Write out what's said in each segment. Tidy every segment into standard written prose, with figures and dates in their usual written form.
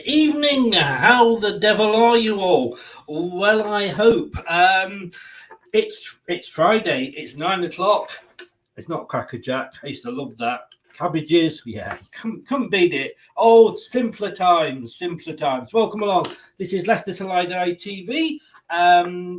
evening. How the devil are you all? Well, I hope. It's Friday. It's 9 o'clock. It's not Cracker Jack. I used to love that. Cabbages, yeah, come beat it. Oh, simpler times. Welcome along. This is Leicester LTIDtv.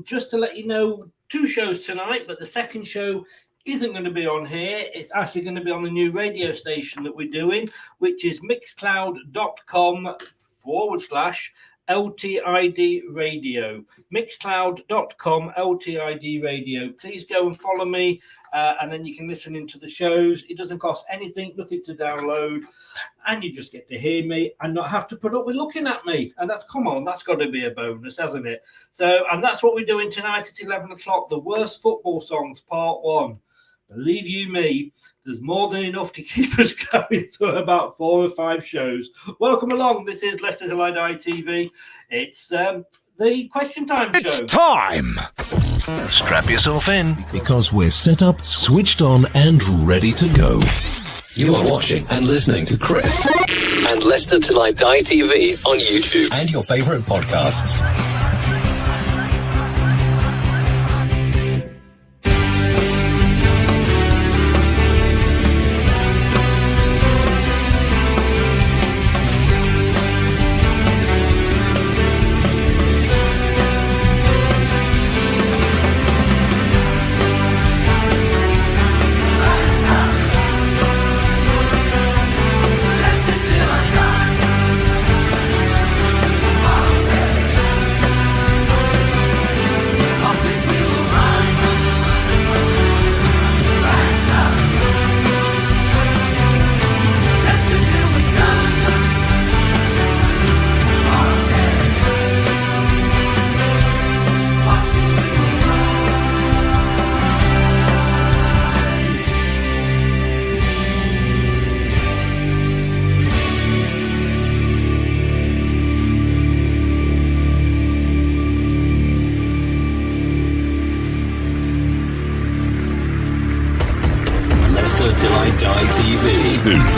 Just to let you know, 2 shows tonight, but the second show isn't going to be on here. It's actually going to be on the new radio station that we're doing, which is mixcloud.com/LTID radio. Mixcloud.com LTID radio. Please go and follow me, and then you can listen into the shows. It doesn't cost anything, nothing to download, and you just get to hear me and not have to put up with looking at me. And that's got to be a bonus, hasn't it? So, and that's what we're doing tonight at 11 o'clock. The worst football songs, part 1. Believe you me, there's more than enough to keep us going through about 4 or 5 shows. Welcome along. This is Leicester LTID. It's the question time show. It's time! Strap yourself in, because we're set up, switched on, and ready to go. You are watching and listening to Chris and Leicester Till I Die TV on YouTube and your favourite podcasts.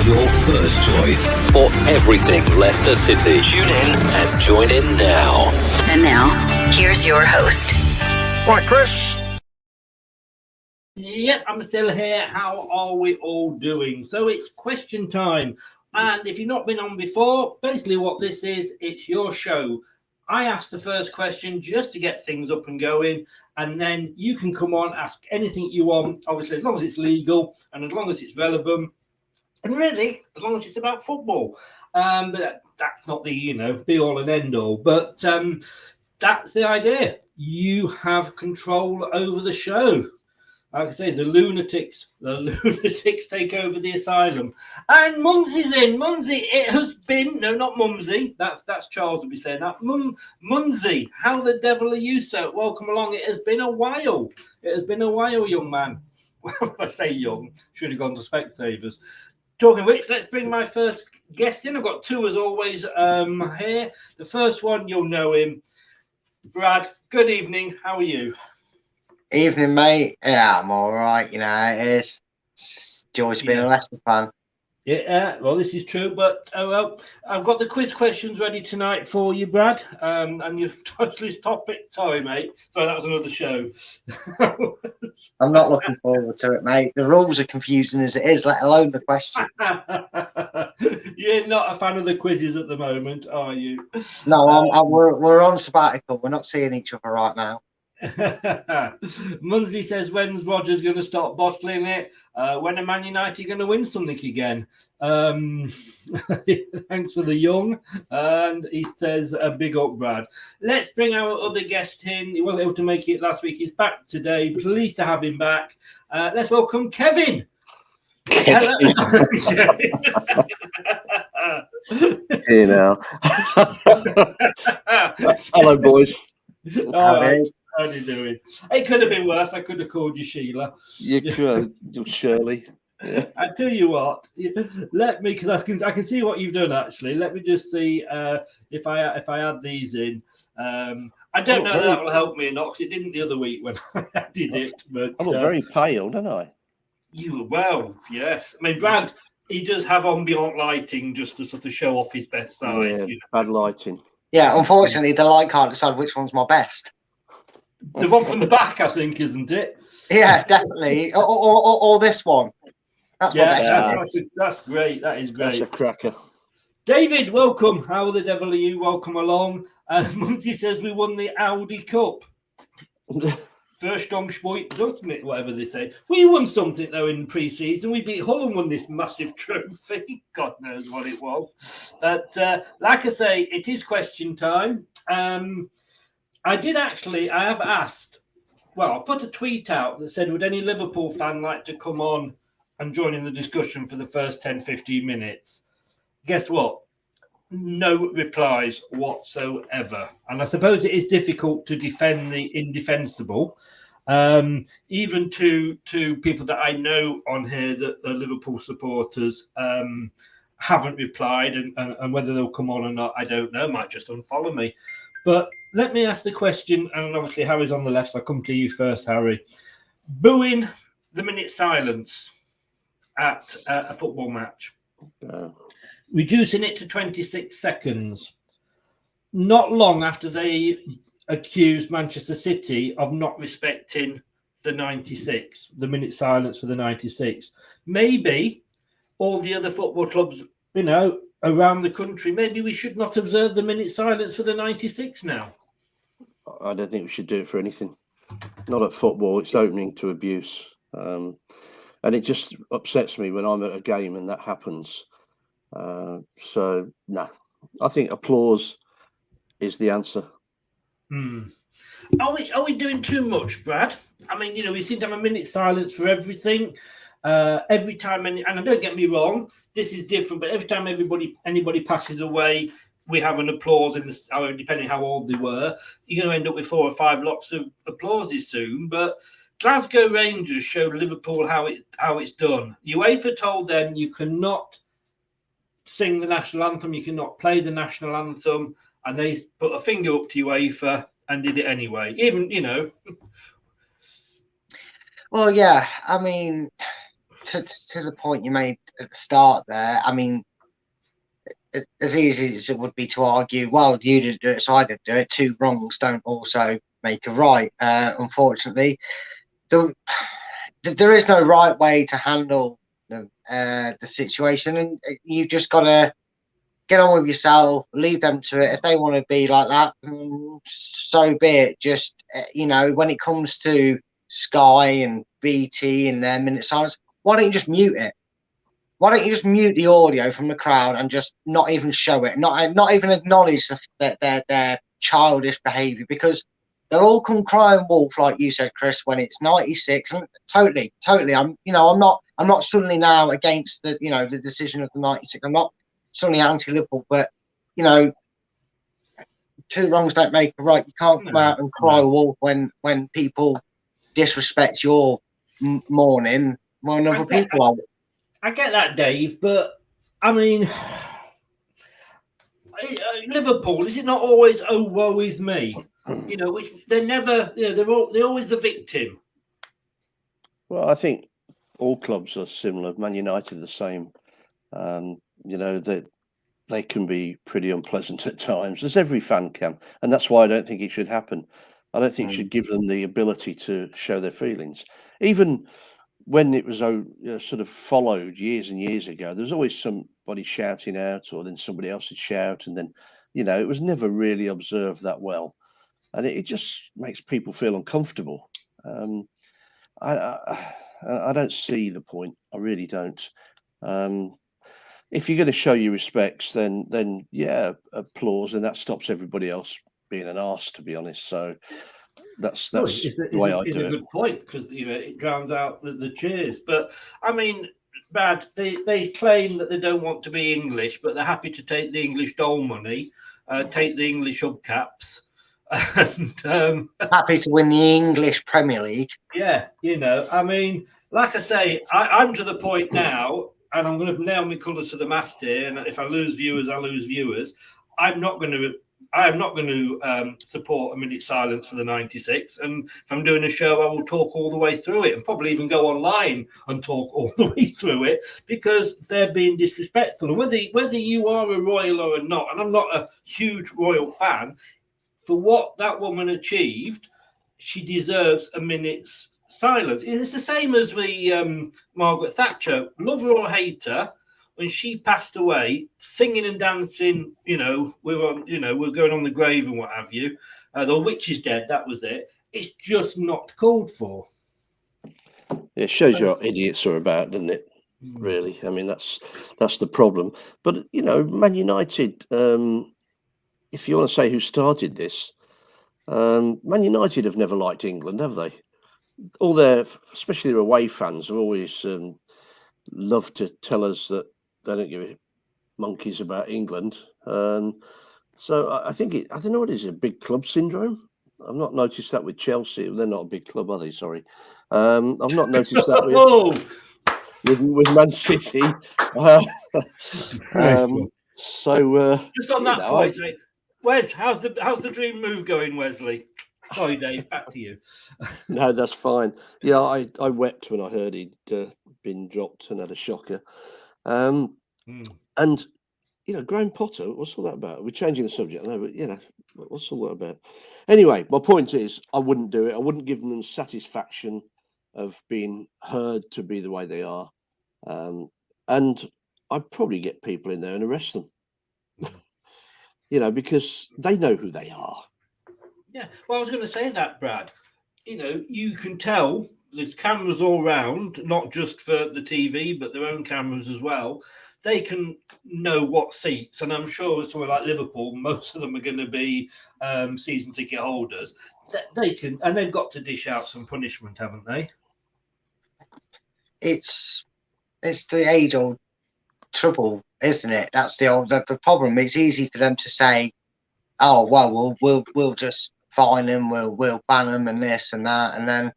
Your first choice for everything Leicester City. Tune in and join in now. And now, here's your host. Right, Chris. Yep, I'm still here. How are we all doing? So it's question time. And if you've not been on before, basically what this is, it's your show. I ask the first question just to get things up and going, and then you can come on, ask anything you want, obviously, as long as it's legal and as long as it's relevant, and really, as long as it's about football. But that's not the, be all and end all. But that's the idea. You have control over the show. Like I say, the lunatics take over the asylum. And Mumsy's in. Mumsy, it has been, no, not Mumsy. That's Charles will be saying that. Mumsy, how the devil are you, sir? Welcome along. It has been a while. Young man. When I say young, should have gone to Specsavers. Talking of which, let's bring my first guest in. I've got 2 as always here. The first one, you'll know him. Brad, good evening. How are you? Evening, mate. Yeah, I'm all right. It is. It's always been a Leicester fan. Yeah, well, this is true, but I've got the quiz questions ready tonight for you, Brad. And you've totally stopped it. Sorry, mate. Sorry, that was another show. I'm not looking forward to it, mate. The rules are confusing as it is, let alone the questions. You're not a fan of the quizzes at the moment, are you? No, we're on sabbatical. We're not seeing each other right now. Munsey says, when's Rodgers going to stop bottling it? When are Man United going to win something again? Thanks for the young. And he says, a big up, Brad. Let's bring our other guest in. He wasn't able to make it last week. He's back today. Pleased to have him back. Let's welcome Kevin. Hey now. Hello, boys. All right. How are you doing? It could have been worse. I could have called you Sheila. You could, Shirley. Yeah. I tell you what, let me, because I can see what you've done actually. Let me just see if I add these in. I don't know if that will help me or not, because it didn't the other week when I added it. But I look very pale, don't I? You were well, yes. I mean, Brad he does have ambient lighting just to sort of show off his best side. Yeah, You know? bad lighting. Yeah, unfortunately, the light can't decide which one's my best. The one from the back, I think, isn't it? Yeah, definitely. Or this one. That's my best. That's great. That is great. That's a cracker. David, welcome. How the devil are you? Welcome along. Muncie says we won the Audi Cup. First strong sport, doesn't it? Whatever they say. We won something, though, in pre-season. We beat Hull and won this massive trophy. God knows what it was. But like I say, it is question time. I have asked, well, I put a tweet out that said, would any Liverpool fan like to come on and join in the discussion for the first 10, 15 minutes? Guess what? No replies whatsoever. And I suppose it is difficult to defend the indefensible. Even to people that I know on here that are Liverpool supporters haven't replied, and whether they'll come on or not, I don't know. Might just unfollow me. But let me ask the question, and obviously Harry's on the left, so I'll come to you first, Harry. Booing the minute silence at a football match. Reducing it to 26 seconds. Not long after they accused Manchester City of not respecting the 96, the minute silence for the 96. Maybe all the other football clubs, around the country, maybe we should not observe the minute silence for the 96 now. I don't think we should do it for anything. Not at football. It's opening to abuse. And it just upsets me when I'm at a game and that happens. So, I think applause is the answer. Are we doing too much, Brad? I mean, we seem to have a minute silence for everything. Every time, and don't get me wrong, this is different, but every time anybody passes away, we have an applause depending how old they were. You're going to end up with 4 or 5 lots of applauses soon. But Glasgow Rangers showed Liverpool how it's done. UEFA told them you cannot sing the national anthem, you cannot play the national anthem, and they put a finger up to UEFA and did it anyway. Even, Well, yeah, I mean, to the point you made at the start there, I mean, as easy as it would be to argue, well, you didn't do it, so I didn't do it. 2 wrongs don't also make a right. Unfortunately, there is no right way to handle the situation, and you've just got to get on with yourself, leave them to it. If they want to be like that, so be it. Just when it comes to Sky and BT and their minute silence, why don't you just mute it? Why don't you just mute the audio from the crowd and just not even show it, not even acknowledge their childish behaviour? Because they'll all come crying wolf, like you said, Chris, when it's 96. And totally. I'm not suddenly now against the decision of the 96. I'm not suddenly anti-Liverpool, but 2 wrongs don't make a right. You can't come out and cry wolf when people disrespect your mourning when other people are. I get that, Dave, but I mean, Liverpool, is it not always, oh, woe is me? They're never, they're always the victim. Well, I think all clubs are similar. Man United are the same. That they can be pretty unpleasant at times, as every fan can. And that's why I don't think it should happen. I don't think you should give them the ability to show their feelings. Even when it was sort of followed years and years ago, there was always somebody shouting out, or then somebody else would shout, and then, it was never really observed that well. And it just makes people feel uncomfortable. I don't see the point. I really don't. If you're going to show your respects, then yeah, applause, and that stops everybody else being an arse, to be honest. So that's the way I do it. It's a good point, because it drowns out the cheers. But I mean, Brad, they claim that they don't want to be English, but they're happy to take the English dole money, take the English hubcaps. And happy to win the English Premier League. Yeah, I mean, like I say, I'm to the point now, and I'm going to nail my colours to the mast here. And if I lose viewers, I lose viewers. I'm not going to I'm not going to support a minute silence for the 96. And if I'm doing a show, I will talk all the way through it and probably even go online and talk all the way through it because they're being disrespectful. And whether you are a Royal or not, and I'm not a huge Royal fan, for what that woman achieved, she deserves a minute's silence. It's the same as we Margaret Thatcher, love her or hate her. When she passed away, singing and dancing, we're going on the grave and what have you. The witch is dead. That was it. It's just not called for. It shows you what idiots are about, doesn't it? Really, I mean that's the problem. But Man United. If you want to say who started this, Man United have never liked England, have they? All their, especially their away fans, have always loved to tell us that they don't give a monkeys about England. So I think I don't know what it is, a big club syndrome. I've not noticed that with Chelsea. They're not a big club, are they? Sorry. I've not noticed that with Man City. Just on that point, Wes, how's the dream move going, Wesley? Sorry, Dave, back to you. No, that's fine. Yeah, I wept when I heard he'd been dropped and had a shocker. And Graham Potter, what's all that about? We're changing the subject, I know, but what's all that about? Anyway, my point is, I wouldn't do it. I wouldn't give them the satisfaction of being heard to be the way they are, and I'd probably get people in there and arrest them. Because they know who they are. Yeah, well, I was going to say that, Brad. You can tell there's cameras all round, not just for the TV, but their own cameras as well. They can know what seats, and I'm sure somewhere like Liverpool, most of them are going to be season ticket holders. They can, and they've got to dish out some punishment, haven't they? It's the age-old trouble, isn't it? That's the problem. It's easy for them to say, "Oh, well, we'll just fine them, we'll ban them, and this and that," and then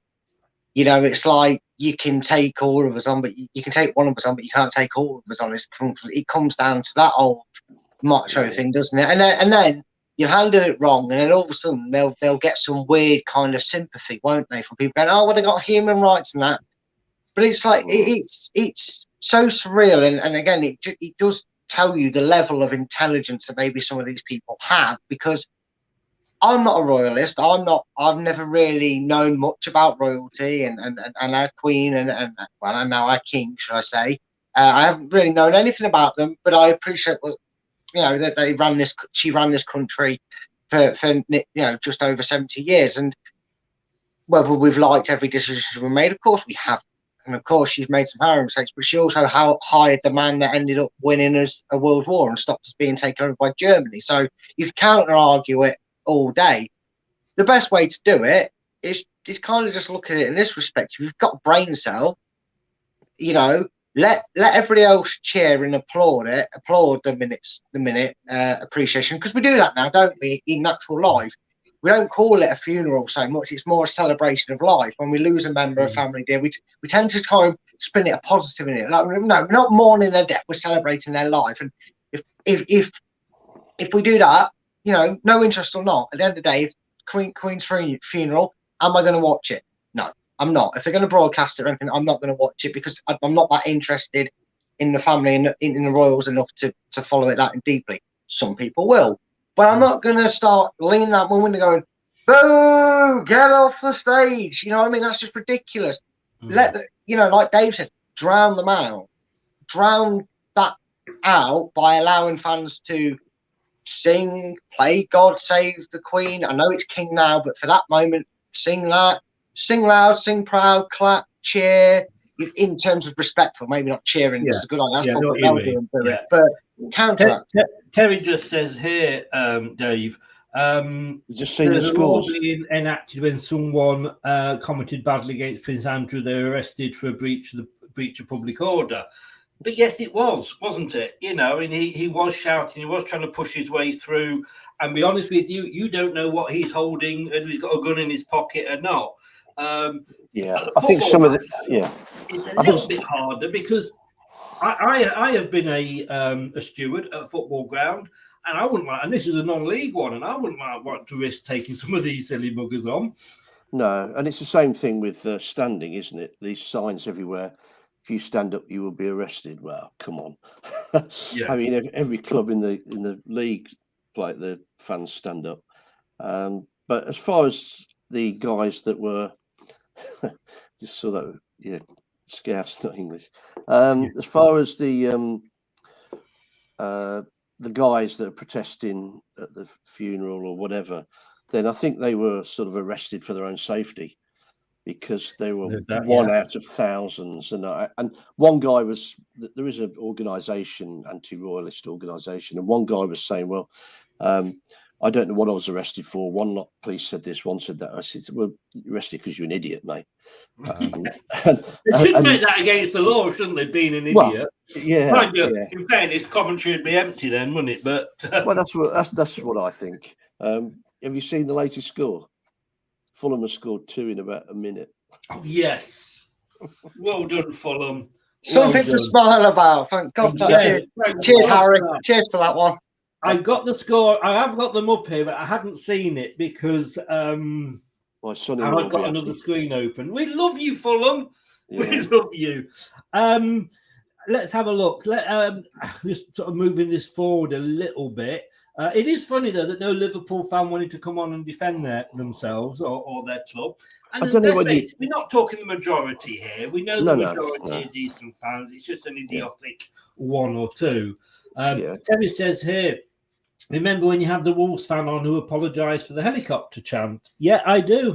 it's like you can take all of us on, but you can take one of us on, but you can't take all of us on. It comes down to that old macho thing, doesn't it? And then you handle it wrong, and then all of a sudden they'll get some weird kind of sympathy, won't they, from people going, "Oh, well, they got human rights and that." But it's like it's so surreal, and again, it does tell you the level of intelligence that maybe some of these people have, because I'm not a royalist. I've never really known much about royalty and our queen and now our king, should I say. I haven't really known anything about them, but I appreciate that they ran this. She ran this country for just over 70 years, and whether we've liked every decision we made, of course we have. And of course, she's made some horrible mistakes, but she also hired the man that ended up winning us a world war and stopped us being taken over by Germany. So you can counter argue it all day. The best way to do it is kind of just look at it in this respect. If you've got a brain cell, let everybody else cheer and applaud the minute appreciation, because we do that now, don't we, in natural life. We don't call it a funeral so much. It's more a celebration of life. When we lose a member of family, dear, we tend to try and spin it a positive in it. Like, no, we're not mourning their death. We're celebrating their life. And if we do that, no interest or not, at the end of the day, Queen's funeral, am I going to watch it? No, I'm not. If they're going to broadcast it or anything, I'm not going to watch it, because I'm not that interested in the family and in the royals enough to follow it that deeply. Some people will. But I'm not going to start leaning out my window going, "Boo, get off the stage." You know what I mean? That's just ridiculous. Like Dave said, drown them out. Drown that out by allowing fans to sing, play God Save the Queen. I know it's King now, but for that moment, sing that. Sing loud, sing proud, clap, cheer. In terms of respectful, maybe not cheering. It's a good idea. That's what they'll do and do it. But counter that. Terry just says here, Dave, just seen the scores being enacted when someone commented badly against Prince Andrew. They were arrested for a breach of public order. But yes, it was, wasn't it? And he was shouting, he was trying to push his way through. And be honest with you, you don't know what he's holding, and he's got a gun in his pocket or not. I think some of it's a little bit harder, because I have been a steward at a football ground, And I wouldn't like, and this is a non-league one, and I wouldn't want to risk taking some of these silly buggers on. No, and it's the same thing with standing, isn't it? These signs everywhere. If you stand up, you will be arrested. Well, come on. Yeah. I mean, every club in the league, like the fans stand up. But as far as the guys that were just so that Scouse, not English. As far as the guys that are protesting at the funeral or whatever, then I think they were sort of arrested for their own safety, because they were one out of thousands. And one guy was, there is an organisation, anti-royalist organisation, and one guy was saying, well, I don't know what I was arrested for. One police said this, one said that. I said, well, you're arrested because you're an idiot, mate. They should make that against the law, shouldn't they, being an idiot? Well, yeah. In fairness, Coventry would be empty then, wouldn't it? But well, that's what I think. Have you seen the latest score? Fulham has scored 2 in about a minute. Oh, yes. Well done, Fulham. Something to smile about. Thank God. Yes. Cheers, Harry. Cheers for that one. I've got the score. I have got them up here, but I hadn't seen it because My son I've got another screen open. We love you, Fulham. Yeah. We love you. Let's have a look. Just sort of moving this forward a little bit. It is funny, though, that no Liverpool fan wanted to come on and defend themselves or their club. And we're not talking the majority here. We know the majority are decent fans. It's just an idiotic one or two. Terry says here, remember when you had the Wolves fan on who apologised for the helicopter chant? Yeah, I do.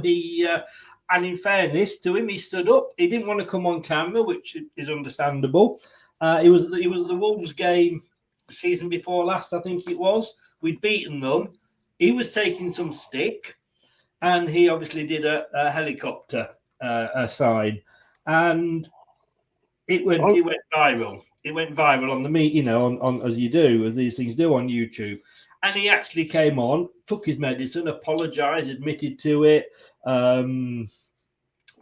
And in fairness to him, he stood up. He didn't want to come on camera, which is understandable. It was the Wolves game season before last, I think it was. We'd beaten them. He was taking some stick, and he obviously did a helicopter sign, and it went viral. It went viral on the on as you do, as these things do on YouTube. And he actually came on, took his medicine, apologized, admitted to it. And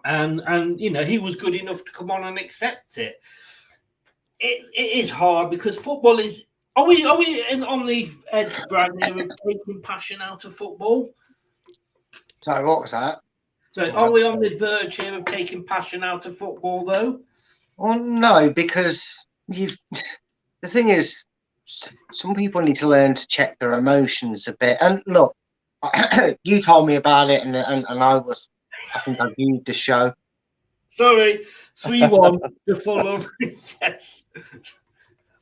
he was good enough to come on and accept it. It is hard because football is. Are we on the edge, Brad, of taking passion out of football? Sorry, what was that? So are we on the verge here of taking passion out of football, though? Well, no, because the thing is, some people need to learn to check their emotions a bit. And look, you told me about it, and I think I viewed the show. Sorry, 3-1 to Fulham. Yes.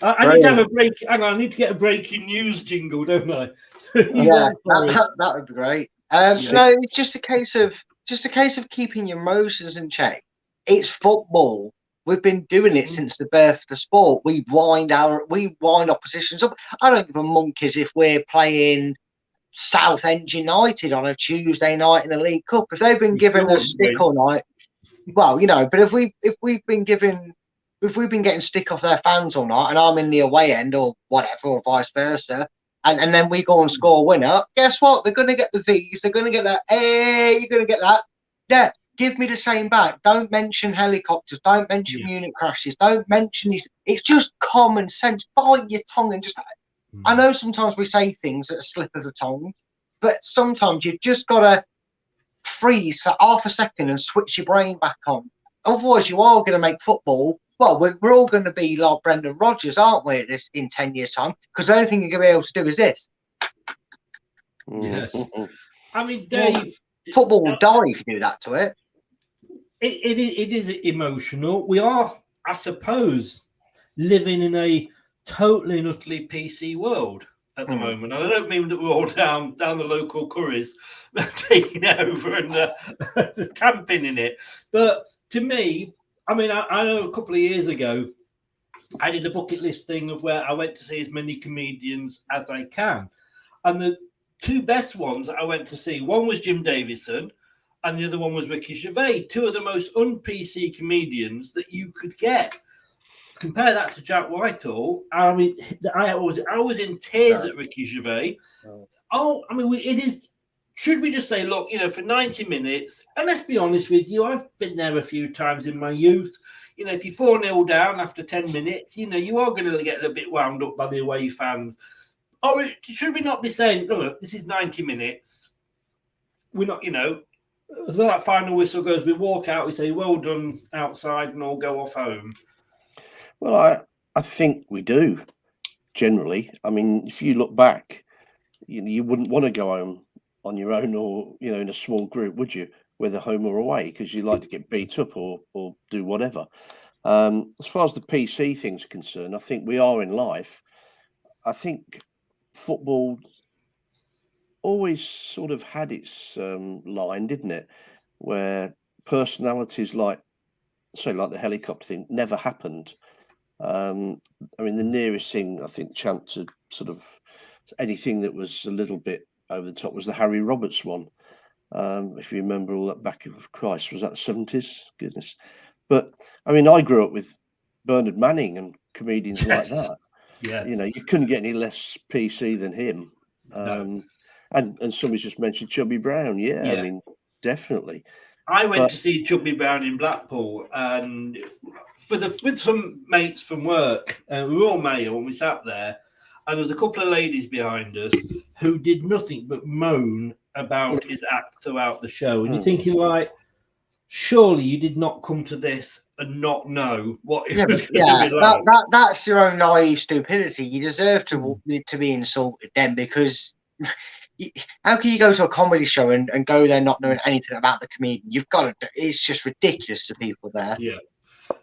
I need to have a break. Hang on, I need to get a breaking news jingle, don't I? Yeah, that would be great. No, it's just a case of keeping your emotions in check. It's football. We've been doing it since the birth of the sport. We wind oppositions up. I don't give a monkeys if we're playing Southend United on a Tuesday night in the League Cup. If they've been given a stick all night, well, but if we've been getting stick off their fans all night, and I'm in the away end or whatever, or vice versa, and then we go and score a winner, guess what? They're going to get the V's. They're going to get that. Hey, you're going to get that. Yeah. Give me the same back. Don't mention helicopters. Don't mention Munich crashes. Don't mention these. It's just common sense. Bite your tongue and just. I know sometimes we say things that slip of the tongue, but sometimes you've just got to freeze for half a second and switch your brain back on. Otherwise, you are going to make football. Well, we're all going to be like Brendan Rodgers, aren't we? In 10 years' time, because the only thing you're going to be able to do is this. Yes. I mean, Dave. Football will die if you do that to it. It is emotional. We are, I suppose, living in a totally and utterly PC world at the moment. And I don't mean that we're all down the local curries taking it over and camping in it. But to me, I mean, I know a couple of years ago, I did a bucket list thing of where I went to see as many comedians as I can. And the two best ones I went to see, one was Jim Davison, and the other one was Ricky Gervais, two of the most un-PC comedians that you could get. Compare that to Jack Whitehall. I mean, I was in tears at Ricky Gervais. Oh, I mean, it is. Should we just say, look, for 90 minutes, and let's be honest with you, I've been there a few times in my youth. If you're 4-0 down after 10 minutes, you are going to get a little bit wound up by the away fans. Oh, should we not be saying, look, this is 90 minutes. We're not, as well, that final whistle goes, we walk out, we say, well done outside, and all go off home. Well, I think we do, generally. I mean, if you look back, you wouldn't want to go home on your own or, in a small group, would you? Whether home or away, because you like to get beat up or do whatever. As far as the PC things are concerned, I think we are in life. I think football always sort of had its line, didn't it? Where personalities like the helicopter thing never happened. I mean, the nearest thing I think chance to sort of anything that was a little bit over the top was the Harry Roberts one. If you remember all that back of Christ, was that the 70s? Goodness. But I mean, I grew up with Bernard Manning and comedians like that. Yes. You couldn't get any less PC than him. No. And somebody's just mentioned Chubby Brown. Yeah. I mean, definitely. I went to see Chubby Brown in Blackpool, and with some mates from work, we were all male, and we sat there, and there was a couple of ladies behind us who did nothing but moan about his act throughout the show. And you're thinking, like, surely you did not come to this and not know what it was going to be like. That's your own naive stupidity. You deserve to be insulted then, because how can you go to a comedy show and go there not knowing anything about the comedian? You've got to. It's just ridiculous to people there. Yeah.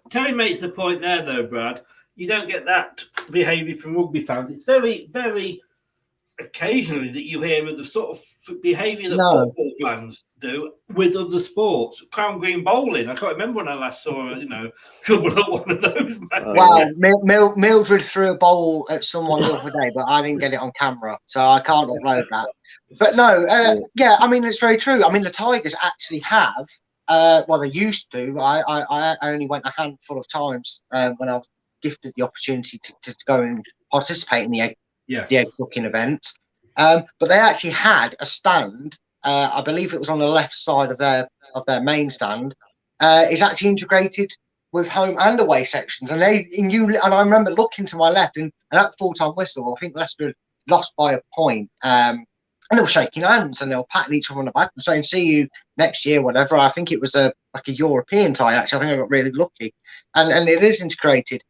Terry makes the point there, though, Brad. You don't get that behaviour from rugby fans. It's very, very occasionally that you hear of the sort of behaviour that football fans do with other sports. Crown Green bowling. I can't remember when I last saw, trouble at one of those matches. Wow, Mildred threw a bowl at someone the other day, but I didn't get it on camera, so I can't upload that. But no, I mean, it's very true. I mean, the Tigers actually have, they used to. I only went a handful of times when I was gifted the opportunity to go and participate in the egg cooking event. But they actually had a stand. I believe it was on the left side of their main stand. Is actually integrated with home and away sections, and I remember looking to my left, and at the full-time whistle, I think Leicester lost by a point. And they were shaking hands and they were patting each other on the back and saying, "See you next year," whatever. I think it was a European tie. Actually, I think I got really lucky, and it is integrated.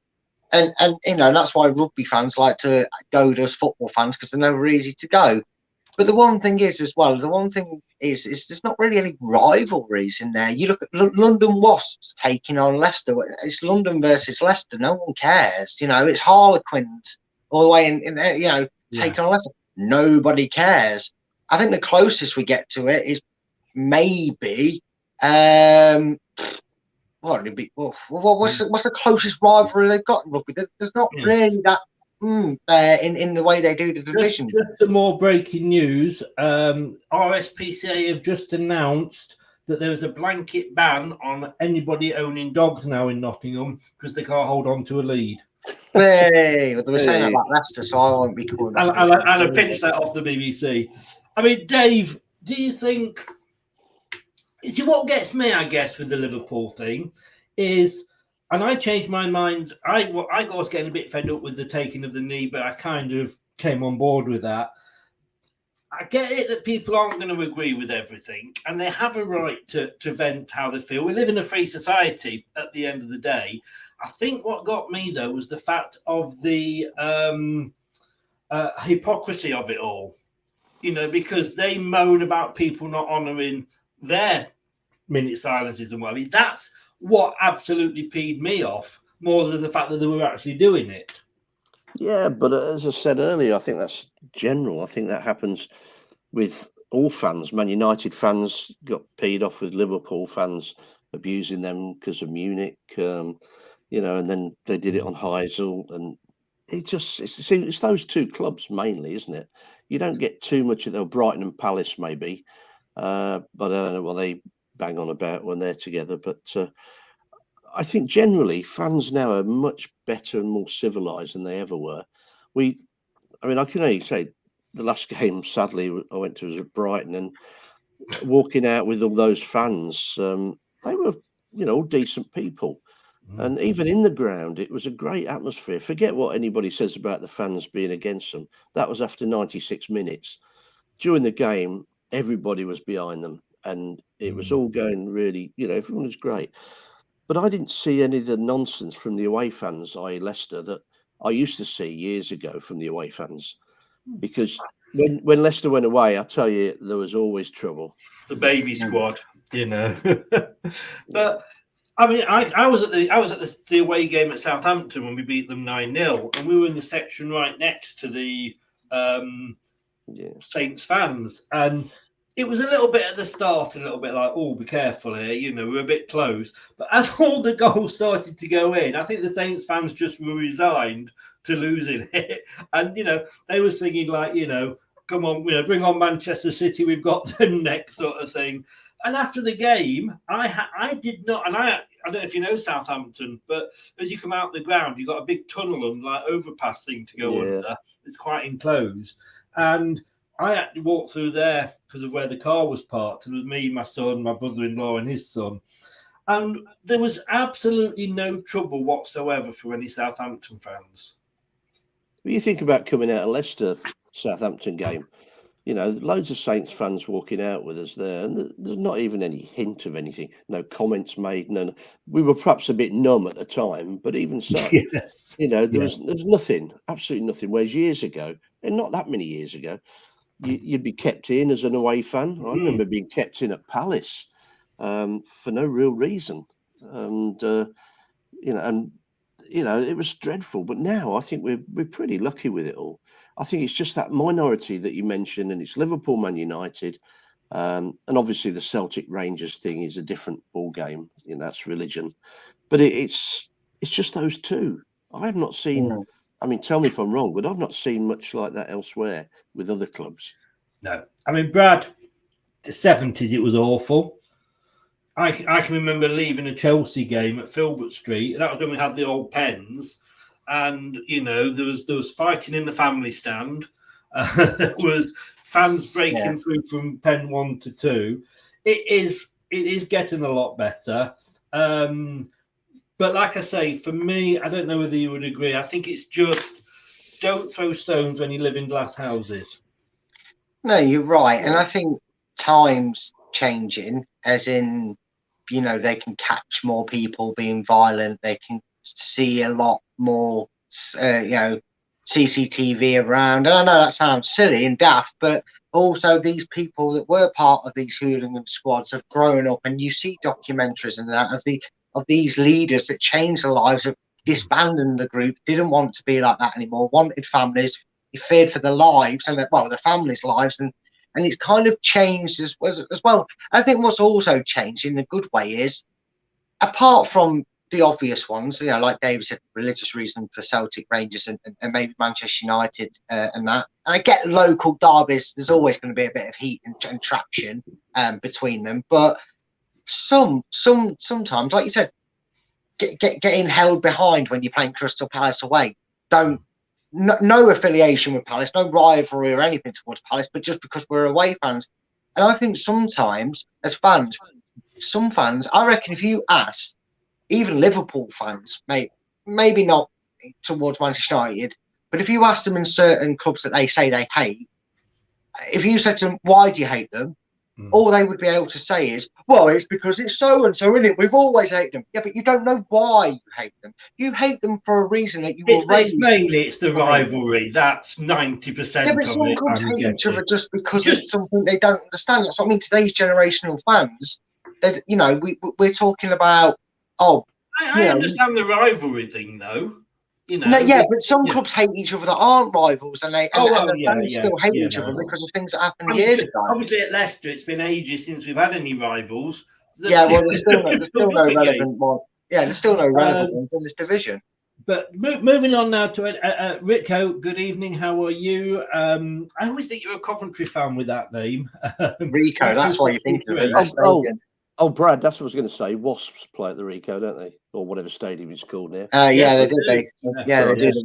And that's why rugby fans like to go to us football fans, because they're never easy to go. But the one thing is there's not really any rivalries in there. You look at London Wasps taking on Leicester. It's London versus Leicester. No one cares. It's Harlequins all the way in taking on Leicester. Nobody cares. I think the closest we get to it is maybe what's the closest rivalry they've got in rugby? There's not really that in the way they do the division. Just some more breaking news. RSPCA have just announced that there is a blanket ban on anybody owning dogs now in Nottingham because they can't hold on to a lead. Hey, they were saying that about Leicester, so I won't be calling that. And I pinched that off the BBC. I mean, Dave, do you think? See, what gets me, I guess, with the Liverpool thing is, and I changed my mind. I was getting a bit fed up with the taking of the knee, but I kind of came on board with that. I get it that people aren't going to agree with everything, and they have a right to vent how they feel. We live in a free society at the end of the day. I think what got me, though, was the fact of the hypocrisy of it all. Because they moan about people not honouring their minute silences and whatever. That's what absolutely peed me off, more than the fact that they were actually doing it. Yeah, but as I said earlier, I think that's general. I think that happens with all fans. Man United fans got peed off with Liverpool fans abusing them because of Munich, and then they did it on Heysel, and it's those two clubs mainly, isn't it? You don't get too much of Brighton and Palace maybe, but I don't know what they bang on about when they're together. But I think generally fans now are much better and more civilised than they ever were. I can only say the last game, sadly, I went to was at Brighton, and walking out with all those fans, they were, all decent people. And even in the ground, it was a great atmosphere. Forget what anybody says about the fans being against them. That was after 96 minutes. During the game, everybody was behind them, and it was all going really, everyone was great. But I didn't see any of the nonsense from the away fans, i.e. Leicester, that I used to see years ago from the away fans. Because when Leicester went away, I tell you, there was always trouble. The baby squad, But I mean, I was at the away game at Southampton when we beat them 9-0, and we were in the section right next to the Saints fans, and it was a little bit at the start, a little bit like, oh, be careful here, we're a bit close. But as all the goals started to go in, I think the Saints fans just were resigned to losing it, and they were singing like, come on, bring on Manchester City, we've got them next, sort of thing. And after the game, I did not, and I don't know if you know Southampton, but as you come out the ground, you've got a big tunnel and like overpass thing to go under. It's quite enclosed. And I had to walk through there because of where the car was parked. It was me, my son, my brother-in-law and his son. And there was absolutely no trouble whatsoever for any Southampton fans. What do you think about coming out of Leicester Southampton game? Loads of Saints fans walking out with us there, and there's not even any hint of anything. No comments made. No, we were perhaps a bit numb at the time, but even so, there was nothing, absolutely nothing. Whereas years ago, and not that many years ago, you'd be kept in as an away fan. I remember being kept in at Palace for no real reason, and it was dreadful. But now I think we're pretty lucky with it all. I think it's just that minority that you mentioned, and it's Liverpool, Man United, and obviously the Celtic Rangers thing is a different ball game. That's religion, but it's just those two. I have not seen. I mean, tell me if I'm wrong, but I've not seen much like that elsewhere with other clubs. No, I mean, Brad, the 70s, it was awful. I can remember leaving a Chelsea game at Filbert Street. That was when we had the old pens. And there was fighting in the family stand. There was fans breaking through from pen 1 to 2. It is getting a lot better. But like I say, for me, I don't know whether you would agree. I think it's just don't throw stones when you live in glass houses. No, you're right, and I think times changing, as in they can catch more people being violent. They can see a lot more, CCTV around. And I know that sounds silly and daft, but also these people that were part of these hooligan squads have grown up, and you see documentaries and that of these leaders that changed their lives, have disbanded the group, didn't want to be like that anymore, wanted families, feared for their lives and the families' lives, and it's kind of changed as well. I think what's also changed in a good way is, apart from the obvious ones, like David said, religious reason for Celtic, Rangers, and maybe Manchester United and that. And I get local derbies. There's always going to be a bit of heat and traction between them. But sometimes, like you said, getting held behind when you're playing Crystal Palace away. No affiliation with Palace, no rivalry or anything towards Palace, but just because we're away fans. And I think sometimes, as fans, some fans, I reckon if you asked, even Liverpool fans, maybe not towards Manchester United, but if you ask them in certain clubs that they say they hate, if you said to them, why do you hate them? All they would be able to say is, well, it's because it's so-and-so, isn't it? We've always hated them. Yeah, but you don't know why you hate them. You hate them for a reason that you were raised. It's the rivalry. That's 90% yeah, but some clubs hate each other just because of something they don't understand. That's what I mean. Today's generational fans, we're talking about, I understand the rivalry thing, though. But some clubs hate each other that aren't rivals, and fans still hate each other because of things that happened years ago. Obviously, at Leicester, it's been ages since we've had any rivals. There's still no relevant one. Yeah, there's still no relevant ones in this division. But moving on now to Rico. Good evening. How are you? I always think you're a Coventry fan with that name, Rico. That's why you think of it. Oh, Brad, that's what I was going to say. Wasps play at the Rico, don't they? Or whatever stadium it's called now. They did. Yeah, they did.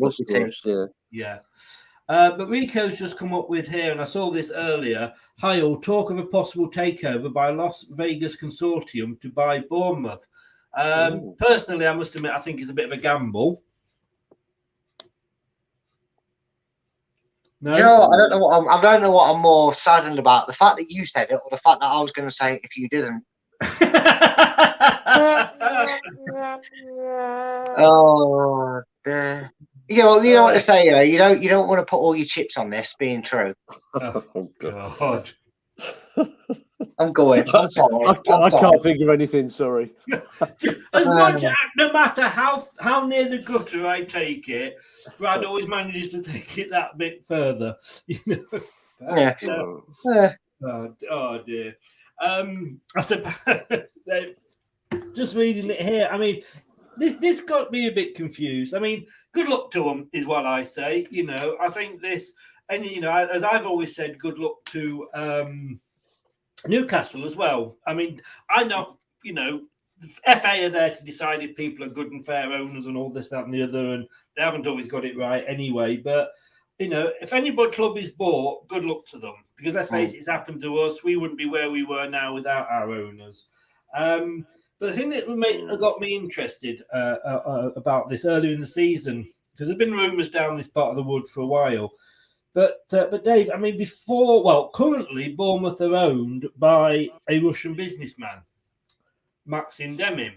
But Rico's just come up with here, and I saw this earlier. Hi, all. Talk of a possible takeover by Las Vegas Consortium to buy Bournemouth. Personally, I must admit, I think it's a bit of a gamble. No? Do you know what? I don't know what I'm more saddened about, the fact that you said it, or the fact that I was going to say it if you didn't. Oh, dear. You know what to say. You don't want to put all your chips on this being true. Oh, God. I'm going. I'm sorry. I can't think of anything. Sorry. As much, no matter how near the gutter I take it, Brad always manages to take it that bit further. You know. Yeah. Oh dear. I said, just reading it here. I mean, this got me a bit confused. I mean, good luck to them is what I say. You know, I think this, and you know, as I've always said, good luck to Newcastle as well. I mean, I know, you know, the FA are there to decide if people are good and fair owners and all this, that, and the other, and they haven't always got it right anyway. But you know, if any club is bought, good luck to them, because let's face it, it's happened to us. We wouldn't be where we were now without our owners. But the thing that got me interested about this earlier in the season, because there's been rumours down this part of the wood for a while. But Dave, I mean, currently Bournemouth are owned by a Russian businessman, Maxim Demin.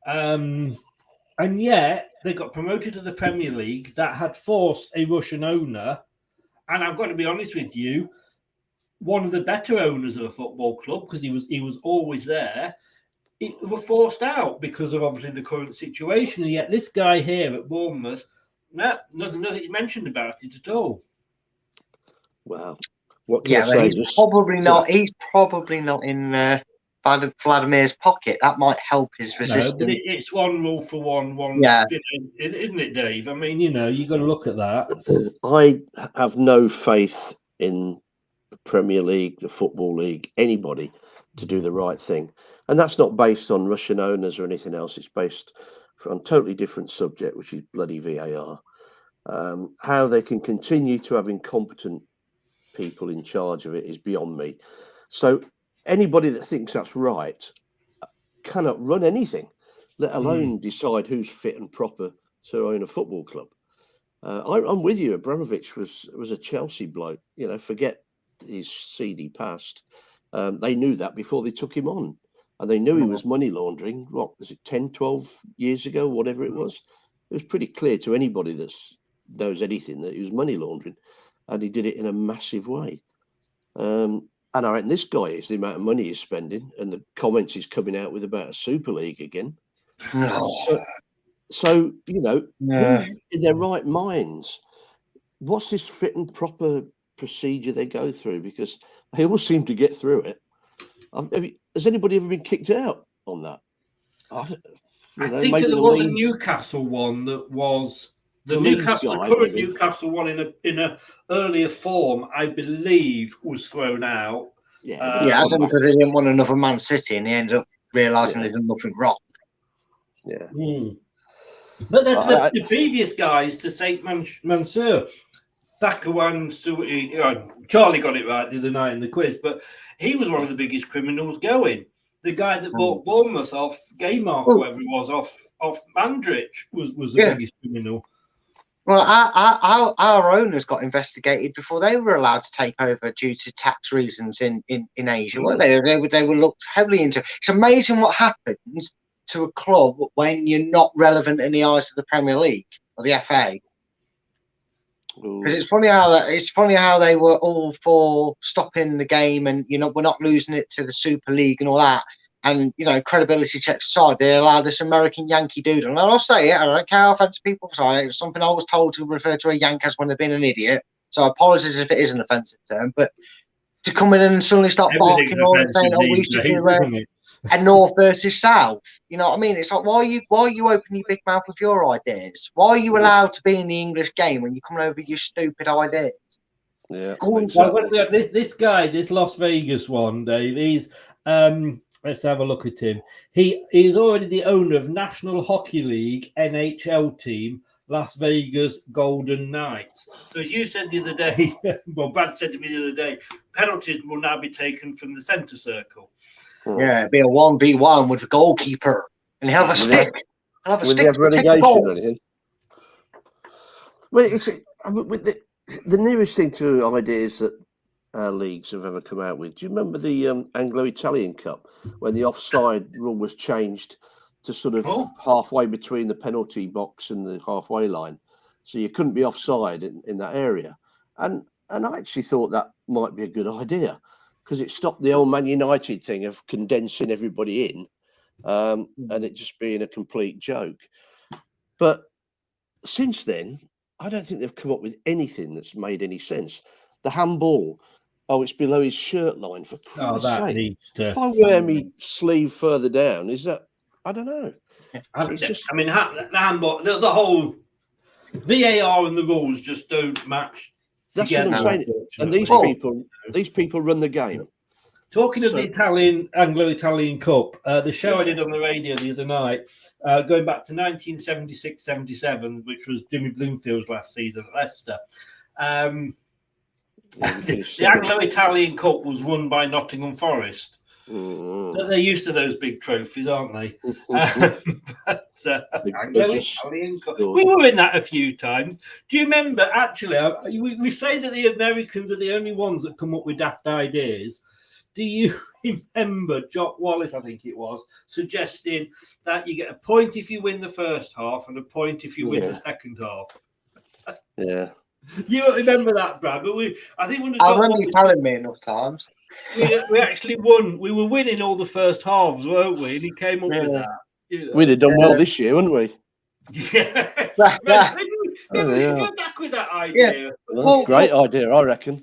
And yet they got promoted to the Premier League. That had forced a Russian owner, and I've got to be honest with you, one of the better owners of a football club, because he was always there. It were forced out because of obviously the current situation. And yet this guy here at Bournemouth, nothing mentioned about it at all. Wow. What can I say? He's probably not in Vladimir's pocket. That might help his resistance. No, but it's one rule for one. Yeah. Isn't it, Dave? I mean, you know, you got to look at that. I have no faith in the Premier League, the Football League, anybody to do the right thing. And that's not based on Russian owners or anything else. It's based on a totally different subject, which is bloody VAR. How they can continue to have incompetent people in charge of it is beyond me. So anybody that thinks that's right cannot run anything, let alone decide who's fit and proper to own a football club. I'm with you. Abramovich was a Chelsea bloke. You know, forget his seedy past. They knew that before they took him on. And they knew he was money laundering, what was it, 10, 12 years ago, whatever it was. It was pretty clear to anybody that knows anything that he was money laundering. And he did it in a massive way. And I reckon this guy is the amount of money he's spending and the comments he's coming out with about a Super League again. So you know, in their right minds, what's this fit and proper procedure they go through? Because they all seem to get through it. Has anybody ever been kicked out on that? I think there was a Newcastle one that was the current Newcastle one in a earlier form, I believe, was thrown out. That's only because they didn't want another Man City, and they ended up realising they'd done nothing wrong. Yeah. But the previous guys to Saint Mansur, Thakawan, Charlie got it right the other night in the quiz, but he was one of the biggest criminals going. The guy that bought Bournemouth off Gaymark, whoever it was, off Mandrich was the biggest criminal. Well, our owners got investigated before they were allowed to take over due to tax reasons in Asia, weren't they? They were looked heavily into. It's amazing what happens to a club when you're not relevant in the eyes of the Premier League or the FA. Because it's funny how they were all for stopping the game and we're not losing it to the Super League and all that. And credibility checks aside, they allowed this American Yankee dude. And I'll say it, I don't care how offensive people say it. It's something I was told to refer to a Yank as when they've been an idiot. So apologies if it is an offensive term, but to come in and suddenly start barking all and saying, "Oh, we should do a North versus South." You know what I mean? It's like, why are you opening your big mouth with your ideas? Why are you allowed to be in the English game when you're coming over with your stupid ideas? Yeah. This Las Vegas one, Dave, he's let's have a look at him. He is already the owner of National Hockey League NHL team Las Vegas Golden Knights. So as you said the other day, well, Brad said to me the other day, penalties will now be taken from the centre circle. Yeah, it'd be a 1v1 with the goalkeeper. And he'll have a stick. He'll have a Will they stick have to take the relegation ball. or anything? Well, with the nearest thing to ideas that our leagues have ever come out with. Do you remember the Anglo-Italian Cup when the offside rule was changed to sort of halfway between the penalty box and the halfway line, so you couldn't be offside in that area? And I actually thought that might be a good idea because it stopped the old Man United thing of condensing everybody in and it just being a complete joke. But since then, I don't think they've come up with anything that's made any sense. The handball, it's below his shirt line, for Christ's sake. Needs to... If I wear my sleeve further down, is that, I don't know. The handball, the whole VAR and the rules just don't match together. That's what I'm saying. And these people run the game. Talking of the Anglo-Italian Cup, the show I did on the radio the other night, going back to 1976-77, which was Jimmy Bloomfield's last season at Leicester. The Anglo-Italian Cup was won by Nottingham Forest. So they're used to those big trophies, aren't they? Anglo-Italian Cup. We were in that a few times. Do you remember, actually, we say that the Americans are the only ones that come up with daft ideas. Do you remember Jock Wallace, I think it was, suggesting that you get a point if you win the first half and a point if you win the second half? Yeah. You don't remember that, Brad? But I remember you telling me enough times. We actually won. We were winning all the first halves, weren't we? And he came up with that. You know. We'd have done well this year, wouldn't we? Yeah. Maybe we should go back with that idea. Yeah. Well, great idea, I reckon.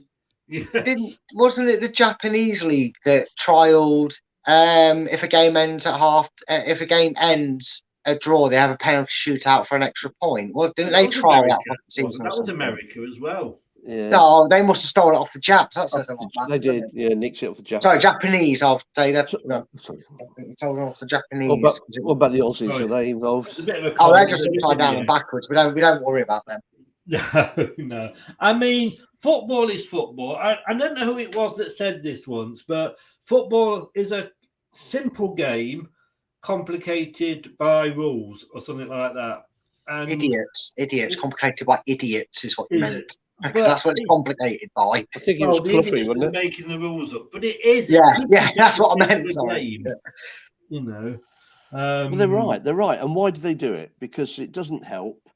Wasn't it the Japanese league that trialled if a game ends if a game ends a draw, they have a penalty shootout for an extra point? Well, didn't they trial that? That was America as well. Yeah. No, they must have stolen it off the Japs. That's like that. They did, nicked it off the Japs. Sorry, Japanese. I'll say that. No, told off the Japanese. What about the Aussies? Are they involved? They're just upside down and backwards. We don't worry about them. No. I mean, football is football. I don't know who it was that said this once, but football is a simple game complicated by rules or something like that. And idiots, complicated by idiots is what you meant. Because that's what it's complicated by. I think it was Cloughy, wasn't it? Making the rules up, but it is. Yeah, that's what I meant. Game, you know. Well, they're right. And why do they do it? Because it doesn't help.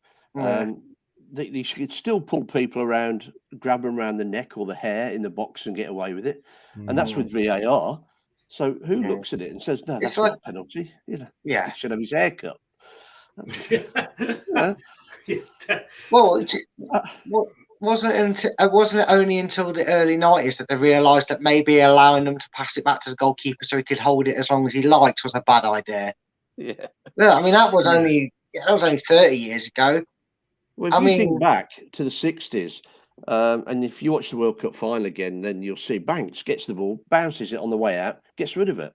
They should still pull people around, grab them around the neck or the hair in the box and get away with it. And that's with VAR. So who looks at it and says, no, that's not a penalty? You know, he should have his hair cut. Well, wasn't it only until the early 90s that they realised that maybe allowing them to pass it back to the goalkeeper so he could hold it as long as he likes was a bad idea? Yeah. I mean, that was only 30 years ago. Well, if you think back to the 60s, and if you watch the World Cup final again, then you'll see Banks gets the ball, bounces it on the way out, gets rid of it.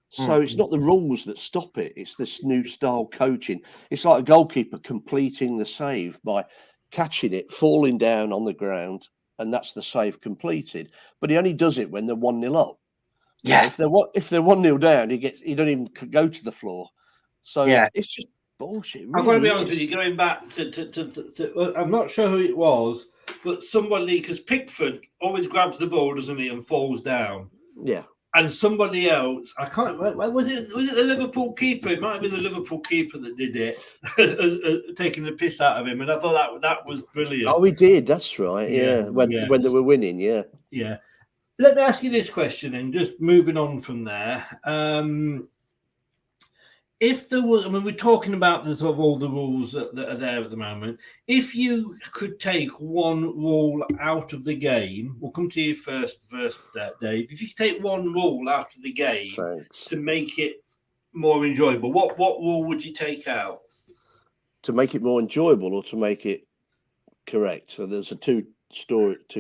So it's not the rules that stop it. It's this new style coaching. It's like a goalkeeper completing the save by catching it, falling down on the ground, and that's the save completed. But he only does it when they're 1-0 up. Yeah. You know, if they're 1-0 down, he don't even go to the floor. So it's just bullshit. Really. I'm going to be honest with you. Going back to I'm not sure who it was, but somebody, because Pickford always grabs the ball, doesn't he, and falls down. Yeah. And somebody else, I can't. Was it the Liverpool keeper? It might have been the Liverpool keeper that did it, taking the piss out of him. And I thought that was brilliant. Oh, he did. That's right. Yeah. When they were winning. Yeah. Yeah. Let me ask you this question, then. Just moving on from there. If there was, I mean, we're talking about the sort of all the rules that are there at the moment. If you could take one rule out of the game, we'll come to you first, Dave. If you could take one rule out of the game to make it more enjoyable, what rule would you take out? To make it more enjoyable or to make it correct? So there's two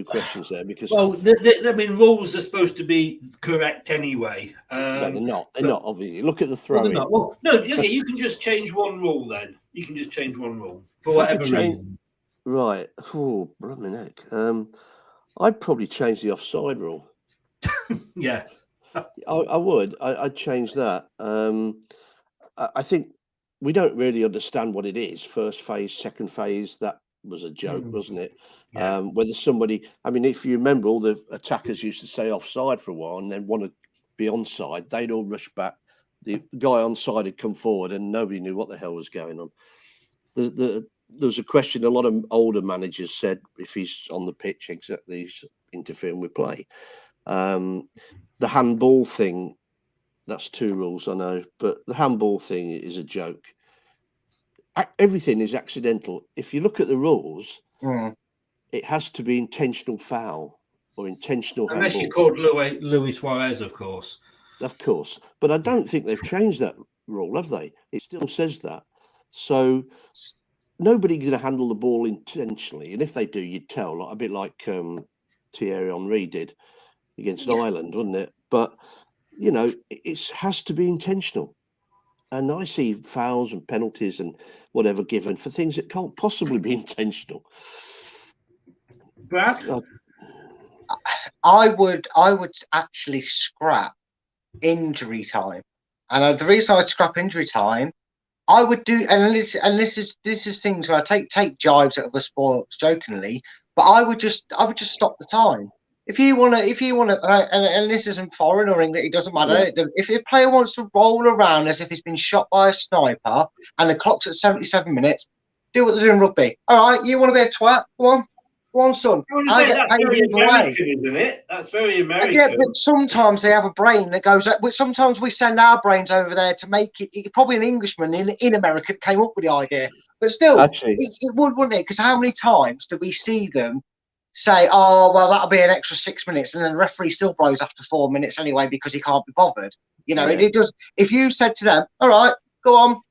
questions there because I mean, rules are supposed to be correct anyway. No, they're not. They're not, obviously. Look at the throw-in. No, okay, you can just change one rule then. You can just change one rule for whatever reason. Right. Oh, bloody neck. I'd probably change the offside rule. Yeah. I would. I'd change that. I think we don't really understand what it is. First phase, second phase, that was a joke, wasn't it? Yeah. Whether somebody, I mean, if you remember, all the attackers used to stay offside for a while and then want to be onside, they'd all rush back. The guy onside had come forward and nobody knew what the hell was going on. There was a question a lot of older managers said, if he's on the pitch, exactly, he's interfering with play. The handball thing, that's 2 rules, I know, but the handball thing is a joke. Everything is accidental. If you look at the rules, it has to be intentional foul or intentional unless handball. you called Luis Suarez, of course. Of course. But I don't think they've changed that rule, have they? It still says that. So nobody's going to handle the ball intentionally. And if they do, you'd tell, like, a bit like Thierry Henry did against Ireland, wouldn't it? But, you know, it has to be intentional. And I see fouls and penalties and whatever given for things that can't possibly be intentional. Brad? I would actually scrap injury time. And the reason I'd scrap injury time, I would do, and this is things where I take jibes at other sports jokingly, but I would just stop the time. If you want to, and this isn't foreign or English, it doesn't matter. Yeah. If a player wants to roll around as if he's been shot by a sniper and the clock's at 77 minutes, do what they do in rugby. All right, you want to be a twat? Go on, son. I get paid either way. Isn't it? That's very American. Yeah, but sometimes they have a brain that goes. Sometimes we send our brains over there to make it. Probably an Englishman in America came up with the idea, but still, actually, it would, wouldn't it? Because how many times do we see them say, "Oh, well, that'll be an extra 6 minutes," and then the referee still blows after 4 minutes anyway because he can't be bothered. You know, it does. If you said to them, "All right, go on,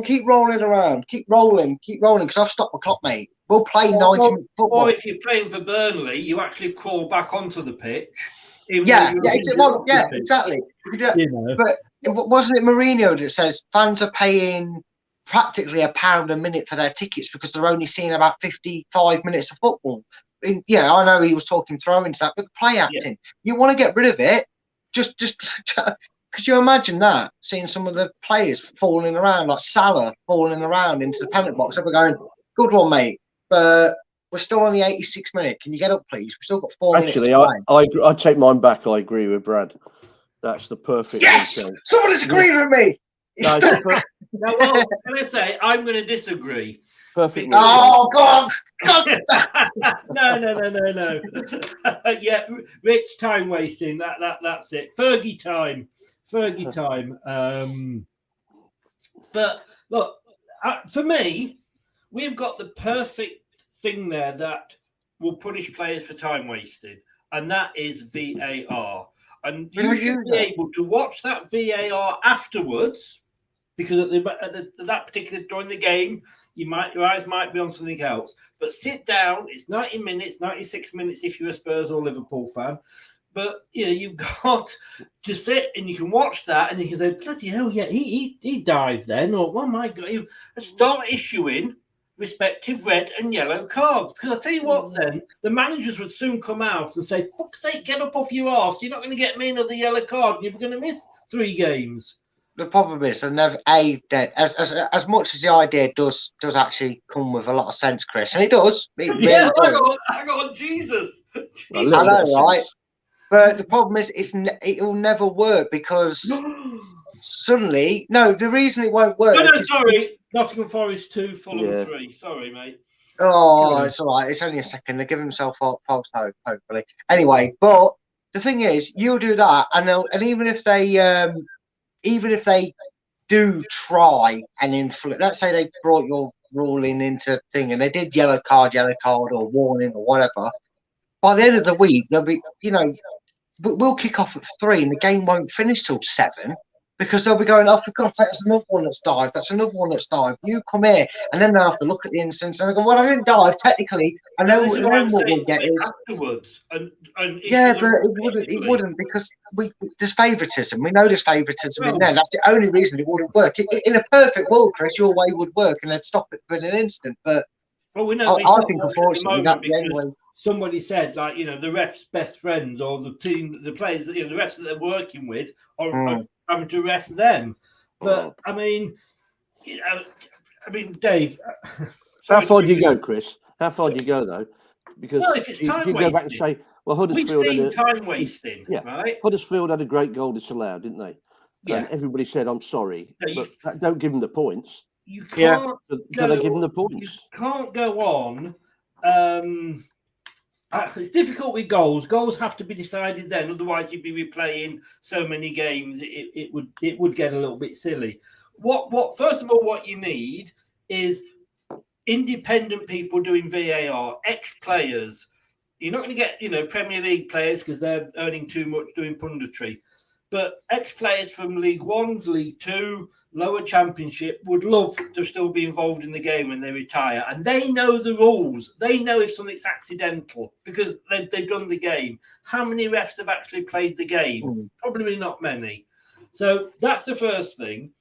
keep rolling around, keep rolling," because I've stopped the clock, mate. We'll play 90-minute football. Or if you're playing for Burnley, you actually crawl back onto the pitch. Exactly. You know. But wasn't it Mourinho that says fans are paying practically £1 a minute for their tickets because they're only seeing about 55 minutes of football? Yeah, I know he was talking throwing stuff, but play acting. You want to get rid of it? Just could you imagine that? Seeing some of the players falling around, like Salah falling around into the penalty box, and we're going, "Good one, mate." But we're still on the 86th minute. Can you get up, please? We've still got 4 minutes. Actually, I take mine back. I agree with Brad. That's the perfect. Yes, somebody's agreed with me. Now, well, can I say I'm going to disagree? Perfect. Oh God! No. Yeah, Rich, time wasting. That's it. Fergie time. But look, for me, we've got the perfect thing there that will punish players for time wasted, and that is VAR. And you should be able to watch that VAR afterwards, because at that particular during the game, your eyes might be on something else. But sit down. It's 90 minutes, 96 minutes if you're a Spurs or Liverpool fan. But you know you've got to sit and you can watch that, and you can say, "Bloody hell, yeah, he dived then," or "Oh my God!" You start issuing respective red and yellow cards. Because I tell you what, then the managers would soon come out and say, "Fuck's sake, get up off your arse! You're not going to get me another yellow card. You're going to miss 3 games." The problem is, as much as the idea does actually come with a lot of sense, Chris, and it does. It really does. Hang on, Jesus! I know, right? But the problem is, it will never work because suddenly, the reason it won't work. No, sorry. Nottingham Forest 2, Fulham 3. Sorry, mate. Oh, it's all right. It's only a second. They give themselves false hope, hopefully. Anyway, but the thing is, you'll do that, and even if they do try and influence, let's say they brought your ruling into thing, and they did yellow card, or warning, or whatever. By the end of the week, they'll be, we'll kick off at 3, and the game won't finish till 7. Because they'll be going, "Oh, for God's sake, that's another one that's dived. That's another one that's dived. You come here." And then they'll have to look at the instance and they go, "Well, I didn't dive technically." And then what we'll get is afterwards. And but it wouldn't because there's favouritism. We know there's favouritism in there. That's the only reason it wouldn't work. In a perfect world, Chris, your way would work and they'd stop it for an instant. But we know I think unfortunately that's the only way. Somebody said, like, the ref's best friends or the team, the players, the refs that they're working with are having to ref them. But I mean, Dave. How far do you go, Chris? How far do you go though? Because well, if it's time you go back and say, well, Huddersfield we've seen time wasting, right? Huddersfield had a great goal disallowed, didn't they? Yeah. And everybody said, I'm sorry, No, but don't give them the points. You can't. Do they give them the points? You can't go on. It's difficult with goals. Goals have to be decided then, otherwise you'd be replaying so many games. It would get a little bit silly. What first of all, what you need is independent people doing VAR, ex-players. You're not going to get, Premier League players because they're earning too much doing punditry. But ex-players from League Ones, League Two, lower Championship would love to still be involved in the game when they retire. And they know the rules. They know if something's accidental because they've done the game. How many refs have actually played the game? Probably not many. So that's the first thing.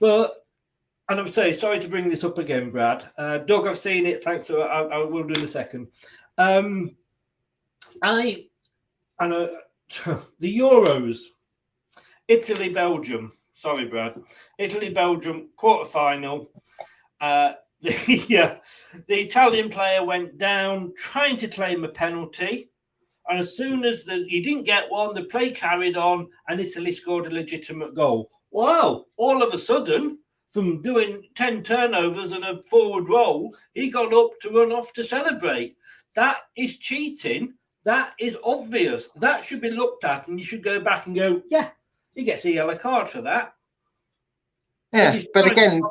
And I'm sorry to bring this up again, Brad. Doug, I've seen it. Thanks. I will do in a second. The Euros, Italy, Belgium. Sorry, Brad. Italy, Belgium, quarterfinal. The Italian player went down trying to claim a penalty. And as soon as he didn't get one, the play carried on and Italy scored a legitimate goal. Wow. All of a sudden, from doing 10 turnovers and a forward roll, he got up to run off to celebrate. That is cheating. That is obvious. That should be looked at, and you should go back and go, yeah, he gets a yellow card for that. Yeah, but again,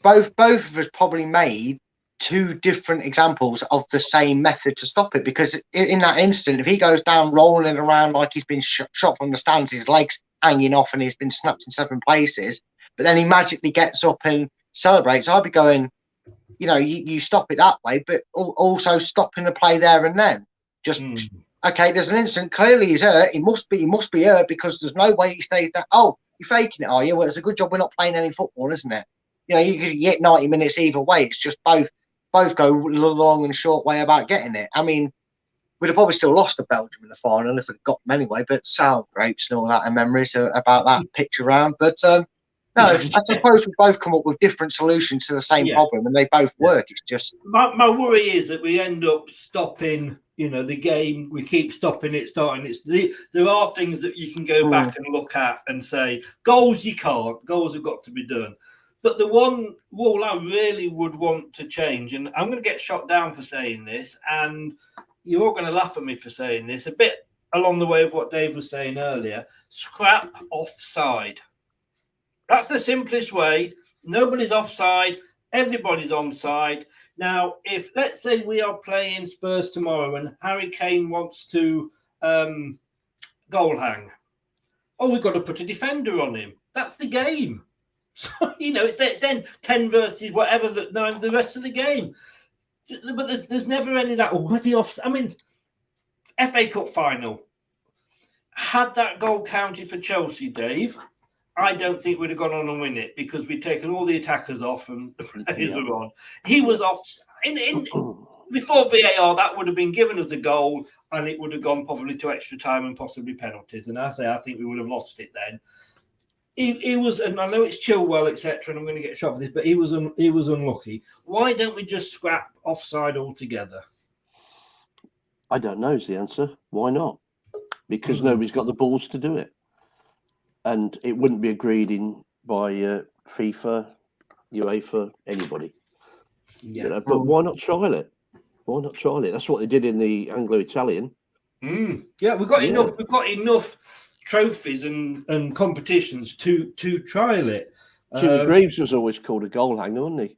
both of us probably made two different examples of the same method to stop it, because in that instant, if he goes down rolling around like he's been shot from the stands, his legs hanging off and he's been snapped in 7 places, but then he magically gets up and celebrates, I'd be going, you stop it that way, but also stopping the play there and then. Just okay, there's an instant, clearly he's hurt, he must be hurt, because there's no way he stays there. Oh, you're faking it, are you? Well, it's a good job we're not playing any football, isn't it? You get 90 minutes either way. It's just both go the long and short way about getting it. I mean, we'd have probably still lost to Belgium in the final if we'd got them anyway, but sound great and all that, and memories about that picture round. But no, I suppose we both come up with different solutions to the same problem, and they both work. It's just my worry is that we end up stopping, the game. We keep stopping it, starting it. There are things that you can go back and look at and say, goals you can't. Goals have got to be done. But the one rule I really would want to change, and I'm going to get shot down for saying this, and you're all going to laugh at me for saying this, a bit along the way of what Dave was saying earlier, scrap offside. That's the simplest way. Nobody's offside. Everybody's onside. Now, if let's say we are playing Spurs tomorrow and Harry Kane wants to goal hang, we've got to put a defender on him. That's the game. So, it's then 10 versus whatever the rest of the game. But there's never any of that. Was he off? I mean, FA Cup final. Had that goal counted for Chelsea, Dave, I don't think we'd have gone on and win it, because we'd taken all the attackers off and the players were on. He was off. Before VAR, that would have been given as a goal, and it would have gone probably to extra time and possibly penalties. And I think we would have lost it then. He was, and I know it's Chilwell, etc., and I'm going to get shot for this, but he was unlucky. Why don't we just scrap offside altogether? I don't know is the answer. Why not? Because nobody's got the balls to do it. And it wouldn't be agreed by FIFA, UEFA, anybody. Yeah. But why not trial it? Why not trial it? That's what they did in the Anglo-Italian. Yeah, we've got enough. We've got enough trophies and competitions to trial it. Jimmy Greaves was always called a goal hanger, wasn't he?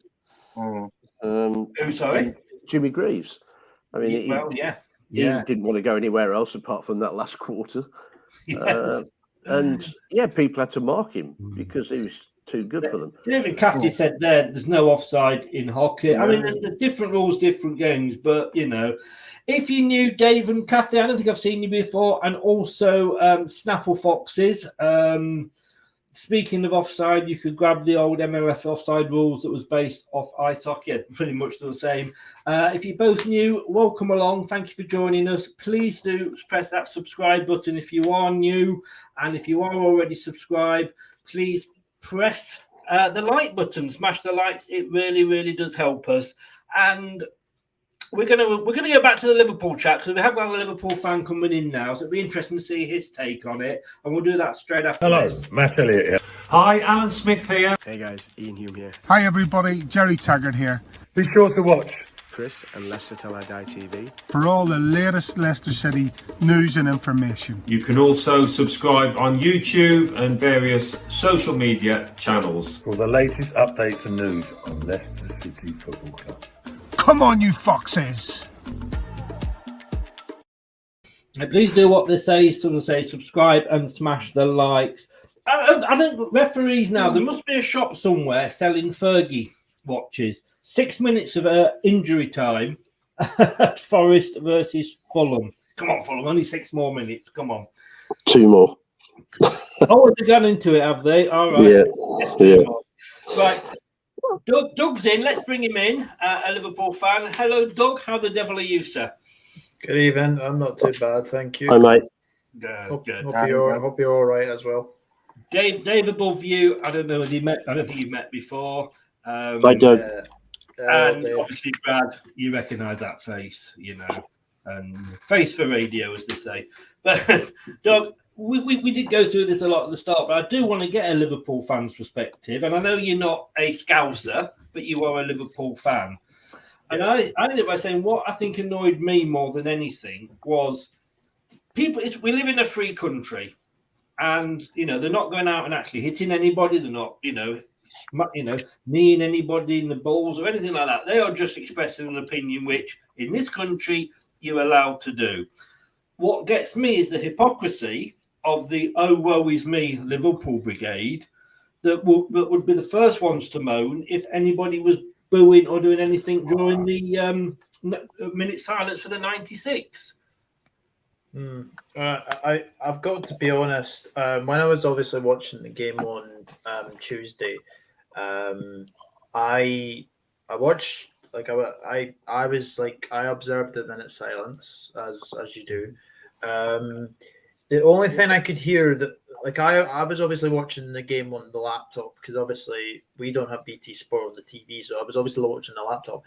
Who, sorry? Jimmy Greaves. I mean, he didn't want to go anywhere else apart from that last quarter. Yes. People had to mark him because he was too good for them. David Cathy said there's no offside in hockey. Yeah. I mean, the different rules, different games, but if you knew Dave and Cathy, I don't think I've seen you before, and also Snapple Foxes. Speaking of offside, you could grab the old MLS offside rules that was based off ice hockey. Yeah, pretty much the same. If you both new, welcome along. Thank you for joining us. Please do press that subscribe button if you are new. And if you are already subscribed, please press the like button, smash the likes. It really, really does help us. And we're gonna go back to the Liverpool chat because we have got a Liverpool fan coming in now, so it'll be interesting to see his take on it, and we'll do that straight after this. Matt Elliott here. Hi, Alan Smith here. Hey guys, Ian Hume here. Hi everybody, Jerry Taggart here. Be sure to watch Chris and Leicester Till I Die TV for all the latest Leicester City news and information. You can also subscribe on YouTube and various social media channels for the latest updates and news on Leicester City Football Club. Come on, you foxes! Please do what they say, sort of say, subscribe and smash the likes. I don't referees now. There must be a shop somewhere selling Fergie watches. 6 minutes of injury time at Forest versus Fulham. Come on, Fulham, only 6 more minutes. Come on. 2 more. Oh, they've gone into it, have they? All right. Yeah. Right. Doug's in. Let's bring him in, a Liverpool fan. Hello, Doug. How the devil are you, sir? Good evening. I'm not too bad, thank you. Hi, mate. Hope you're all right as well. Dave above you. I don't know if you met. I don't think you've met before. I don't. And obviously, Brad, you recognise that face, you know, and face for radio, as they say. But Doug, we did go through this a lot at the start, but I do want to get a Liverpool fan's perspective. And I know you're not a Scouser, but you are a Liverpool fan. And I ended by saying what I think annoyed me more than anything was people. We live in a free country, and you know they're not going out and actually hitting anybody. They're not, kneeing anybody in the balls or anything like that. They are just expressing an opinion, which in this country you're allowed to do. What gets me is the hypocrisy of the "oh woe is me" Liverpool brigade that would be the first ones to moan if anybody was booing or doing anything during the minute silence for the 96. I've got to be honest. When I was obviously watching the game on Tuesday, I watched I observed the minute silence as you do. The only thing I could hear that I was obviously watching the game on the laptop because obviously we don't have BT Sport on the TV, so I was obviously watching the laptop.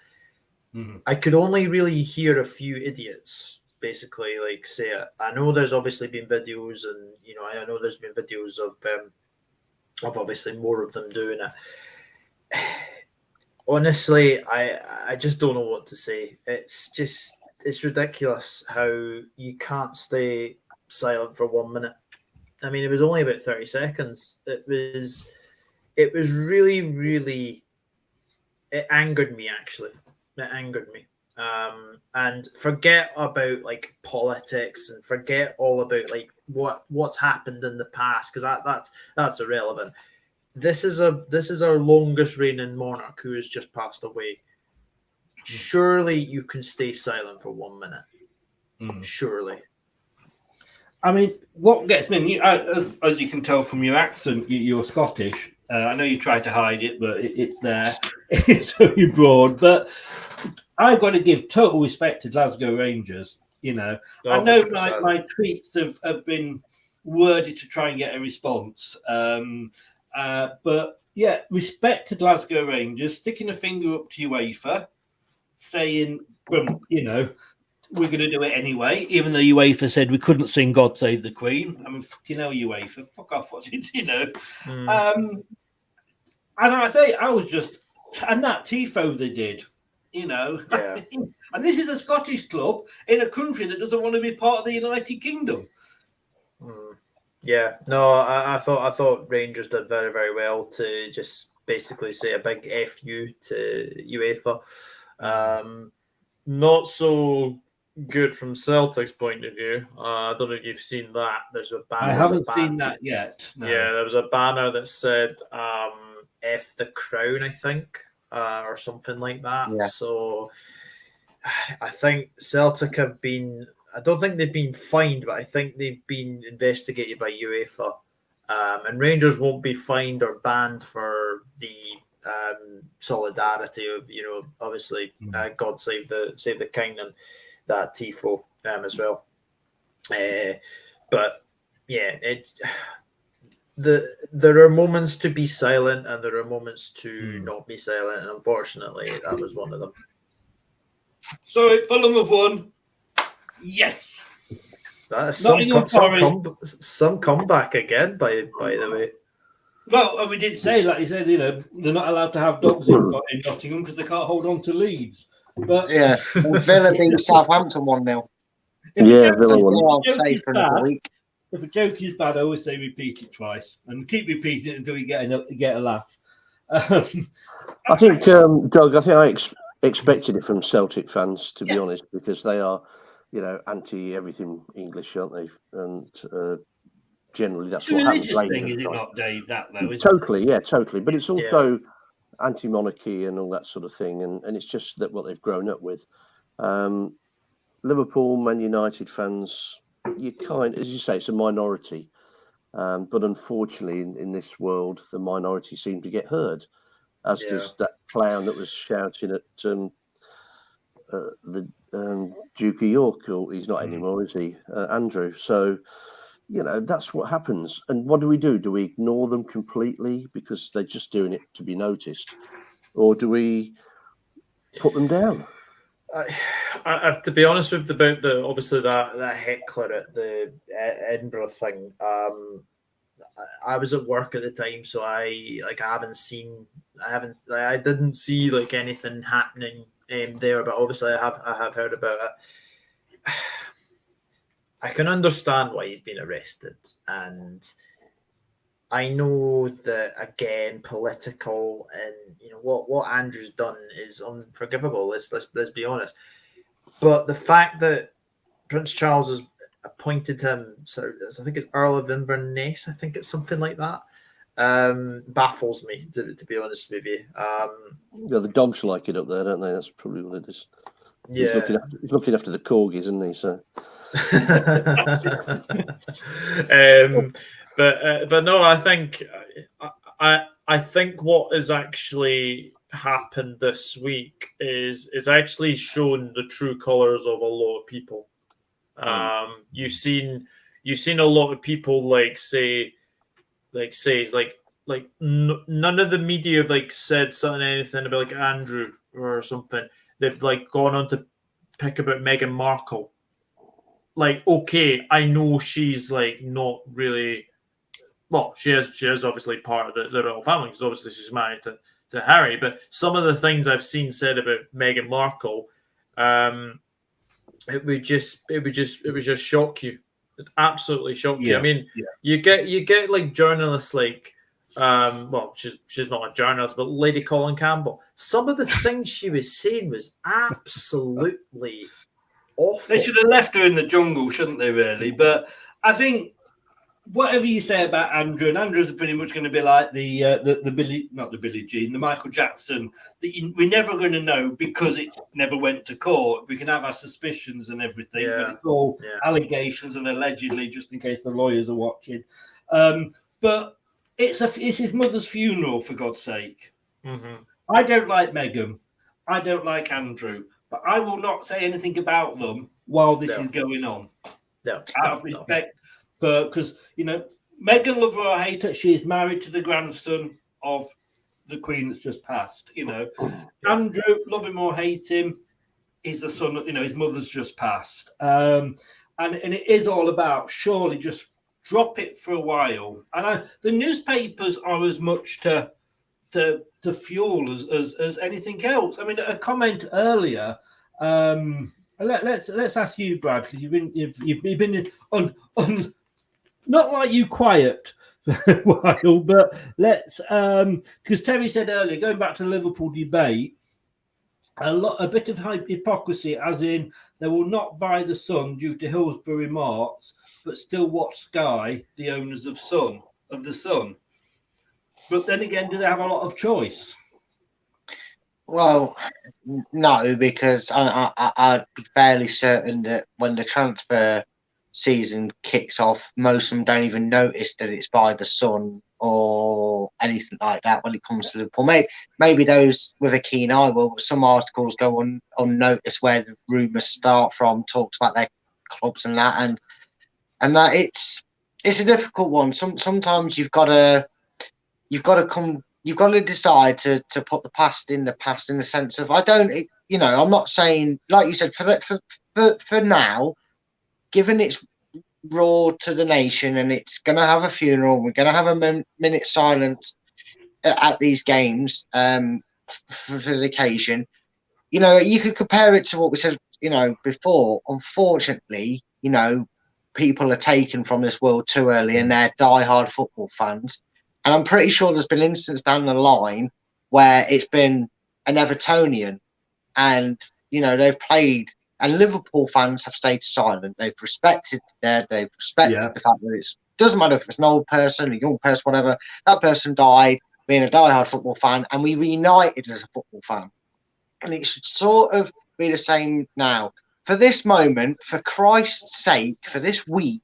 Mm-hmm. I could only really hear a few idiots basically say it. I know there's obviously been videos, and I know there's been videos of obviously more of them doing it. Honestly, I just don't know what to say. It's ridiculous how you can't stay silent for 1 minute. I mean, it was only about 30 seconds. It was really, really, it angered me, actually. It angered me. And forget about politics and forget all about what's happened in the past, because that's irrelevant. This is our longest reigning monarch who has just passed away. Surely you can stay silent for 1 minute. Surely. I mean, what gets me, as you can tell from your accent, you're Scottish. I know you try to hide it, but it's there. It's very broad. But I've got to give total respect to Glasgow Rangers. I know my tweets have been worded to try and get a response. But yeah, respect to Glasgow Rangers, sticking a finger up to UEFA, saying, we're going to do it anyway, even though UEFA said we couldn't sing God Save the Queen. I mean, fucking hell, UEFA, fuck off, what's it, And I say, I was just, and that tifo they did, Yeah. And this is a Scottish club in a country that doesn't want to be part of the United Kingdom. Yeah, no, I thought Rangers did very, very well to just basically say a big F you to UEFA. Not so good from Celtic's point of view. I don't know if you've seen that. There's a banner. I haven't seen that yet. No. Yeah, there was a banner that said F the Crown, I think, or something like that. Yeah. So I think Celtic have been, I don't think they've been fined, but I think they've been investigated by UEFA. And Rangers won't be fined or banned for the solidarity of, obviously God save the king and that tifo as well. But yeah, there are moments to be silent and there are moments to not be silent, and unfortunately, that was one of them. Sorry, Fulham have won. Yes. That is some comeback again, by the way. Well, we did say, like you said, they're not allowed to have dogs in Nottingham because they can't hold on to leads. But yeah, Villa beat Southampton 1-0. Yeah, Villa won. If a joke is bad, I always say repeat it twice and keep repeating it until we get a laugh. I think, Doug, I expected it from Celtic fans, to be honest, because they are, anti everything English, aren't they? And generally, that's what happens. It's a religious thing, is it not, Dave? That though, totally, yeah, totally. But it's also anti-monarchy and all that sort of thing, and it's just that what they've grown up with. Liverpool, Man United fans, as you say, it's a minority, but unfortunately, in this world, the minority seem to get heard, as does that clown that was shouting at the Duke of York. Or he's not anymore, is he, Andrew? So. That's what happens. And what do we do? Do we ignore them completely because they're just doing it to be noticed? Or do we put them down? I have to be honest with about obviously that heckler at the Edinburgh thing. I was at work at the time, so I didn't see like anything happening there, but obviously I have heard about it. I can understand why he's been arrested, and I know that again, political and what Andrew's done is unforgivable. Let's be honest. But the fact that Prince Charles has appointed him, so I think it's Earl of Inverness, I think it's something like that, baffles me to be honest with you. The dogs like it up there, don't they? That's probably what it is. Yeah, he's looking after the corgis, isn't he? So. But no, I think what has actually happened this week is actually shown the true colours of a lot of people. You've seen a lot of people none of the media have said anything about Andrew or something. They've gone on to pick about Meghan Markle. Okay, I know she's not really. Well, she is obviously part of the royal family because obviously she's married to Harry. But some of the things I've seen said about Meghan Markle, it would just shock you. It absolutely shock you. I mean, you get journalists she's not a journalist, but Lady Colin Campbell. Some of the things she was saying was absolutely awful. They should have left her in the jungle, shouldn't they, really? But I think whatever you say about Andrew, and Andrew's pretty much going to be like the Billy, not the Billie Jean, the Michael Jackson. We're never going to know because it never went to court. We can have our suspicions and everything, but it's all allegations and allegedly, just in case the lawyers are watching. But it's his mother's funeral, for God's sake. Mm-hmm. I don't like Meghan. I don't like Andrew. But I will not say anything about them while this is going on. No, out of respect because Meghan, love her or hate her, she is married to the grandson of the Queen that's just passed. Andrew, love him or hate him, is the son. His mother's just passed, and it is all about surely just drop it for a while. And the newspapers are as much to fuel as anything else. I mean, a comment earlier. Let's ask you, Brad, because you've been on not like you quiet for a while, but let's because Terry said earlier, going back to the Liverpool debate, a bit of hypocrisy, as in they will not buy the Sun due to Hillsborough remarks, but still watch Sky, the owners of the Sun. But then again, do they have a lot of choice? Well, no, because I'd be fairly certain that when the transfer season kicks off, most of them don't even notice that it's by the Sun or anything like that when it comes to Liverpool. Maybe those with a keen eye will. Some articles go unnoticed where the rumours start from, talks about their clubs and that, and that it's it's a difficult one. Sometimes you've got to decide to put the past in the sense of I'm not saying, like you said, for now, given it's raw to the nation and it's going to have a funeral, we're going to have a minute silence at these games for the occasion. You could compare it to what we said, before. Unfortunately, people are taken from this world too early and they're diehard football fans. And I'm pretty sure there's been instances down the line where it's been an Evertonian and, they've played, and Liverpool fans have stayed silent. They've respected the fact that it doesn't matter if it's an old person, a young person, whatever. That person died being a diehard football fan, and we reunited as a football fan. And it should sort of be the same now. For this moment, for Christ's sake, for this week,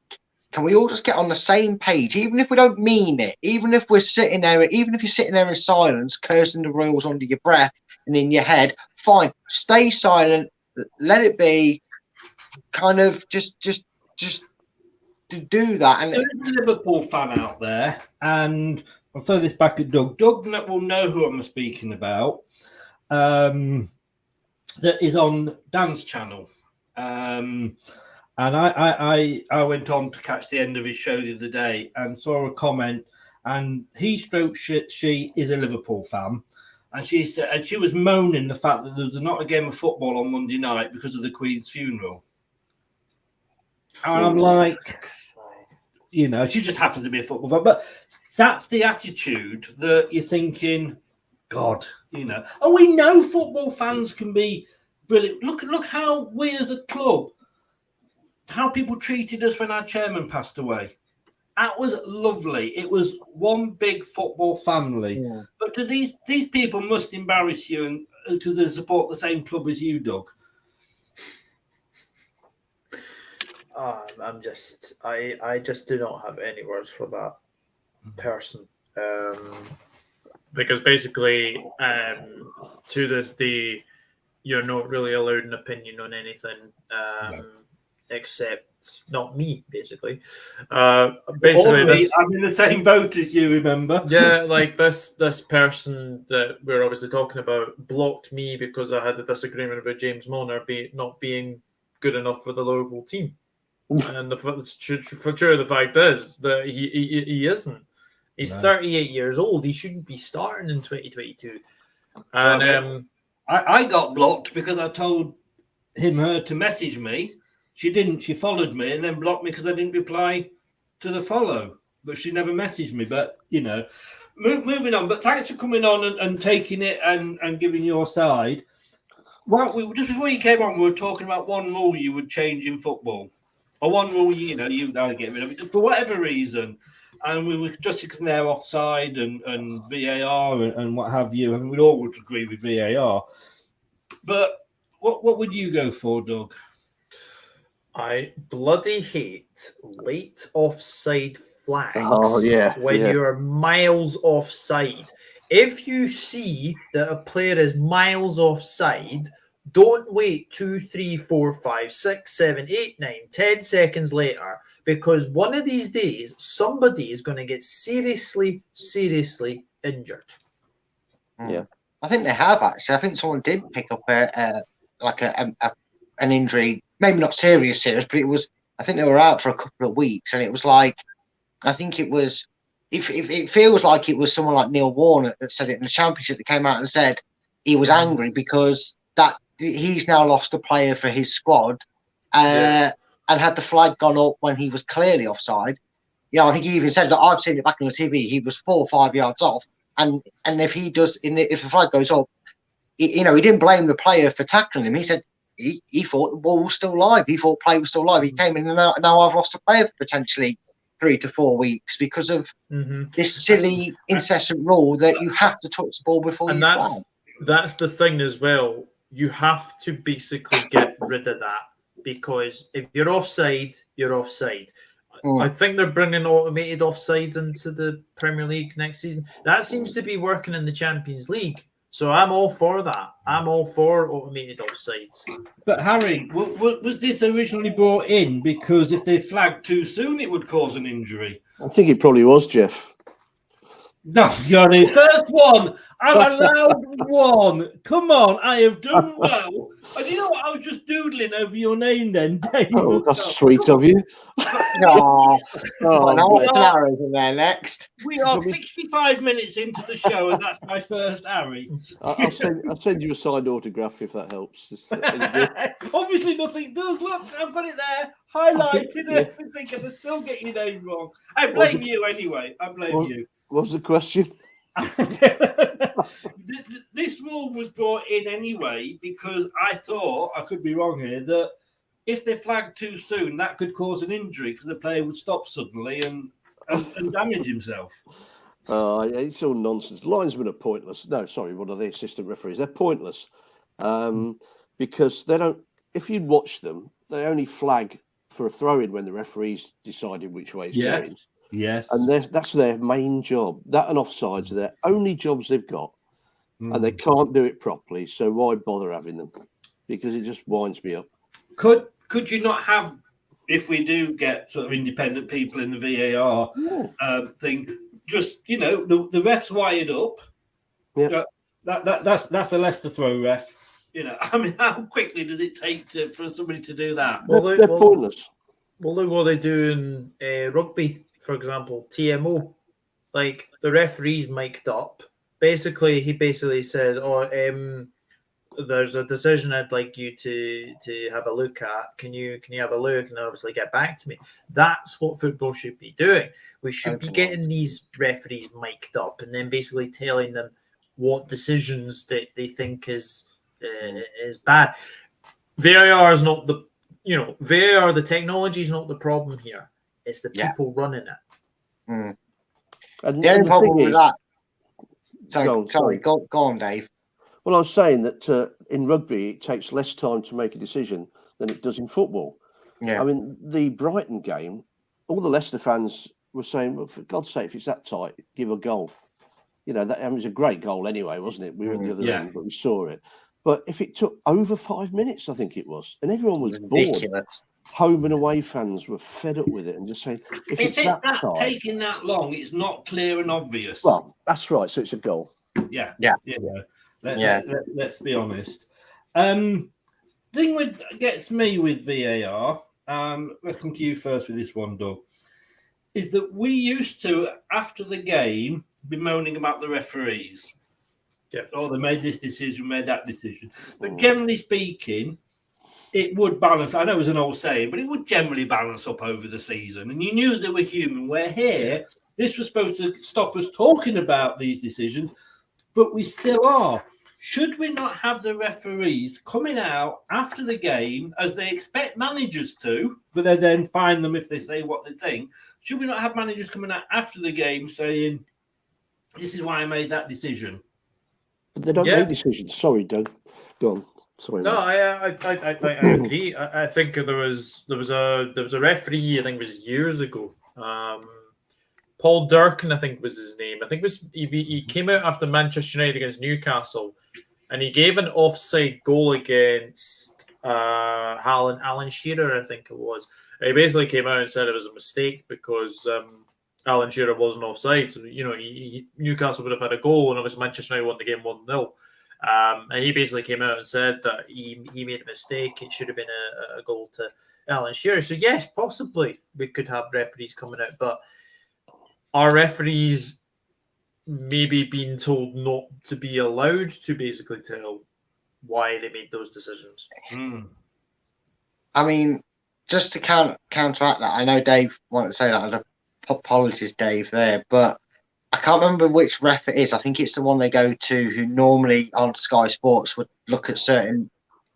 can we all just get on the same page, even if we don't mean it, even if you're sitting there in silence, cursing the Royals under your breath and in your head, fine, stay silent, let it be, kind of just to do that. And there is a Liverpool fan out there, and I'll throw this back at Doug. Doug will know who I'm speaking about. That is on Dan's channel. And I went on to catch the end of his show the other day and saw a comment, and she is a Liverpool fan, and she said, and she was moaning the fact that there's not a game of football on Monday night because of the Queen's funeral. And I'm like, she just happens to be a football fan, but that's the attitude that you're thinking, God, and we know football fans can be brilliant. Look how we as a club, how people treated us when our chairman passed away. That was lovely. It was one big football family. Yeah. But do these people must embarrass you because they support the same club as you, Doug? I just do not have any words for that person. Because basically, to this day, you're not really allowed an opinion on anything. Except not me, basically. Basically, I'm in the same boat as you, remember? Yeah, like this person that we're obviously talking about blocked me because I had a disagreement about James Milner not being good enough for the Liverpool team. And the fact is that he isn't. He's 38 years old. He shouldn't be starting in 2022. And I got blocked because I told her to message me. She didn't. She followed me and then blocked me because I didn't reply to the follow. But she never messaged me. But, moving on. But thanks for coming on and taking it and giving your side. Well, just before you came on, we were talking about one rule you would change in football. Or one rule, you'd get rid of it for whatever reason. And we were just because they're offside and VAR and what have you. I mean, we all would agree with VAR. But what would you go for, Doug? I bloody hate late offside flags when you're miles offside. If you see that a player is miles offside, don't wait 2, 3, 4, 5, 6, 7, 8, 9, 10 seconds later, because one of these days somebody is going to get seriously injured. Yeah, I think they have actually. I think someone did pick up an injury. Maybe not serious, but it was. I think they were out for a couple of weeks, and it was like, I think it was. It feels like it was someone like Neil Warnock that said it in the Championship that came out and said he was angry because that he's now lost a player for his squad, and had the flag gone up when he was clearly offside. I think he even said that I've seen it back on the TV. He was 4 or 5 yards off, and if he does, if the flag goes up, he didn't blame the player for tackling him. He said. He thought the ball was still live. He thought play was still live. He came in and now I've lost a player for potentially 3 to 4 weeks because of this silly, incessant rule that you have to touch the ball before you fly. That's the thing as well. You have to basically get rid of that because if you're offside, you're offside. I think they're bringing automated offsides into the Premier League next season. That seems to be working in the Champions League. So I'm all for that. I'm all for automated offsides. But Harry, was this originally brought in because if they flagged too soon, it would cause an injury? I think it probably was, Jeff. No, Johnny, first one. I'm allowed one. Come on, I have done well. And you know what? I was just doodling over your name then, Dave. Oh, that's sweet of you. Oh, Larry's in there next. We are 65 minutes into the show, and that's my first Harry. I'll send you a signed autograph if that helps. Obviously, nothing does. Look, I've got it there, highlighted everything, and I still get your name wrong. I blame you anyway. I blame you. What was the question? This rule was brought in anyway because I thought, I could be wrong here, that if they flagged too soon, that could cause an injury because the player would stop suddenly and damage himself. It's all nonsense. Linesmen are pointless. No, sorry, what are they? Assistant referees. They're pointless because they don't. If you'd watch them, they only flag for a throw-in when the referee's decided which way it's going. Yes, and that's their main job. That and offsides are their only jobs they've got, and they can't do it properly. So why bother having them? Because it just winds me up. Could you not have, if we do get sort of independent people in the VAR thing, just the refs wired up? Yeah, that's a Leicester throw ref. I mean, how quickly does it take for somebody to do that? They're pointless. Well, look what they do in rugby. For example, TMO, like the referee's mic'd up. He basically says, there's a decision I'd like you to have a look at. Can you have a look and obviously get back to me? That's what football should be doing. We should be getting these referees mic'd up and then basically telling them what decisions that they think is bad. VAR is not VAR, the technology is not the problem here. It's the people running it. And the only problem with that. Sorry, go on, Dave. Well, I was saying that in rugby, it takes less time to make a decision than it does in football. Yeah. I mean, the Brighton game, all the Leicester fans were saying, well, for God's sake, if it's that tight, give a goal. It was a great goal anyway, wasn't it? We were at the other end, but we saw it. But if it took over 5 minutes, I think it was, and everyone was bored. Home and away fans were fed up with it and just saying, if it's that taking that long, it's not clear and obvious. Well, that's right. So it's a goal. Yeah. Let's be honest. Thing gets me with VAR. Let's come to you first with this one, Doug. Is that we used to, after the game, be moaning about the referees. Yeah. Oh, they made this decision, made that decision. But generally speaking, it would balance. I know it was an old saying, but it would generally balance up over the season. And you knew they were human. Where here, this was supposed to stop us talking about these decisions, but we still are. Should we not have the referees coming out after the game, as they expect managers to, but they then fine them if they say what they think? Should we not have managers coming out after the game saying, this is why I made that decision? But they don't make decisions. Sorry, Doug. Go on. Sorry. No, I agree. I think there was a referee. I think it was years ago. Paul Durkin, I think was his name. I think he came out after Manchester United against Newcastle, and he gave an offside goal against Alan Shearer, I think it was. He basically came out and said it was a mistake because Alan Shearer wasn't offside. So Newcastle would have had a goal, and obviously Manchester United won the game 1-0. And he basically came out and said that he made a mistake. It should have been a goal to Alan Shearer. So yes, possibly we could have referees coming out, but are referees maybe being told not to be allowed to basically tell why they made those decisions? I mean, just to counteract that, I know Dave wanted to say that. Apologies, Dave, there, but I can't remember which ref it is. I think it's the one they go to who normally on Sky Sports would look at certain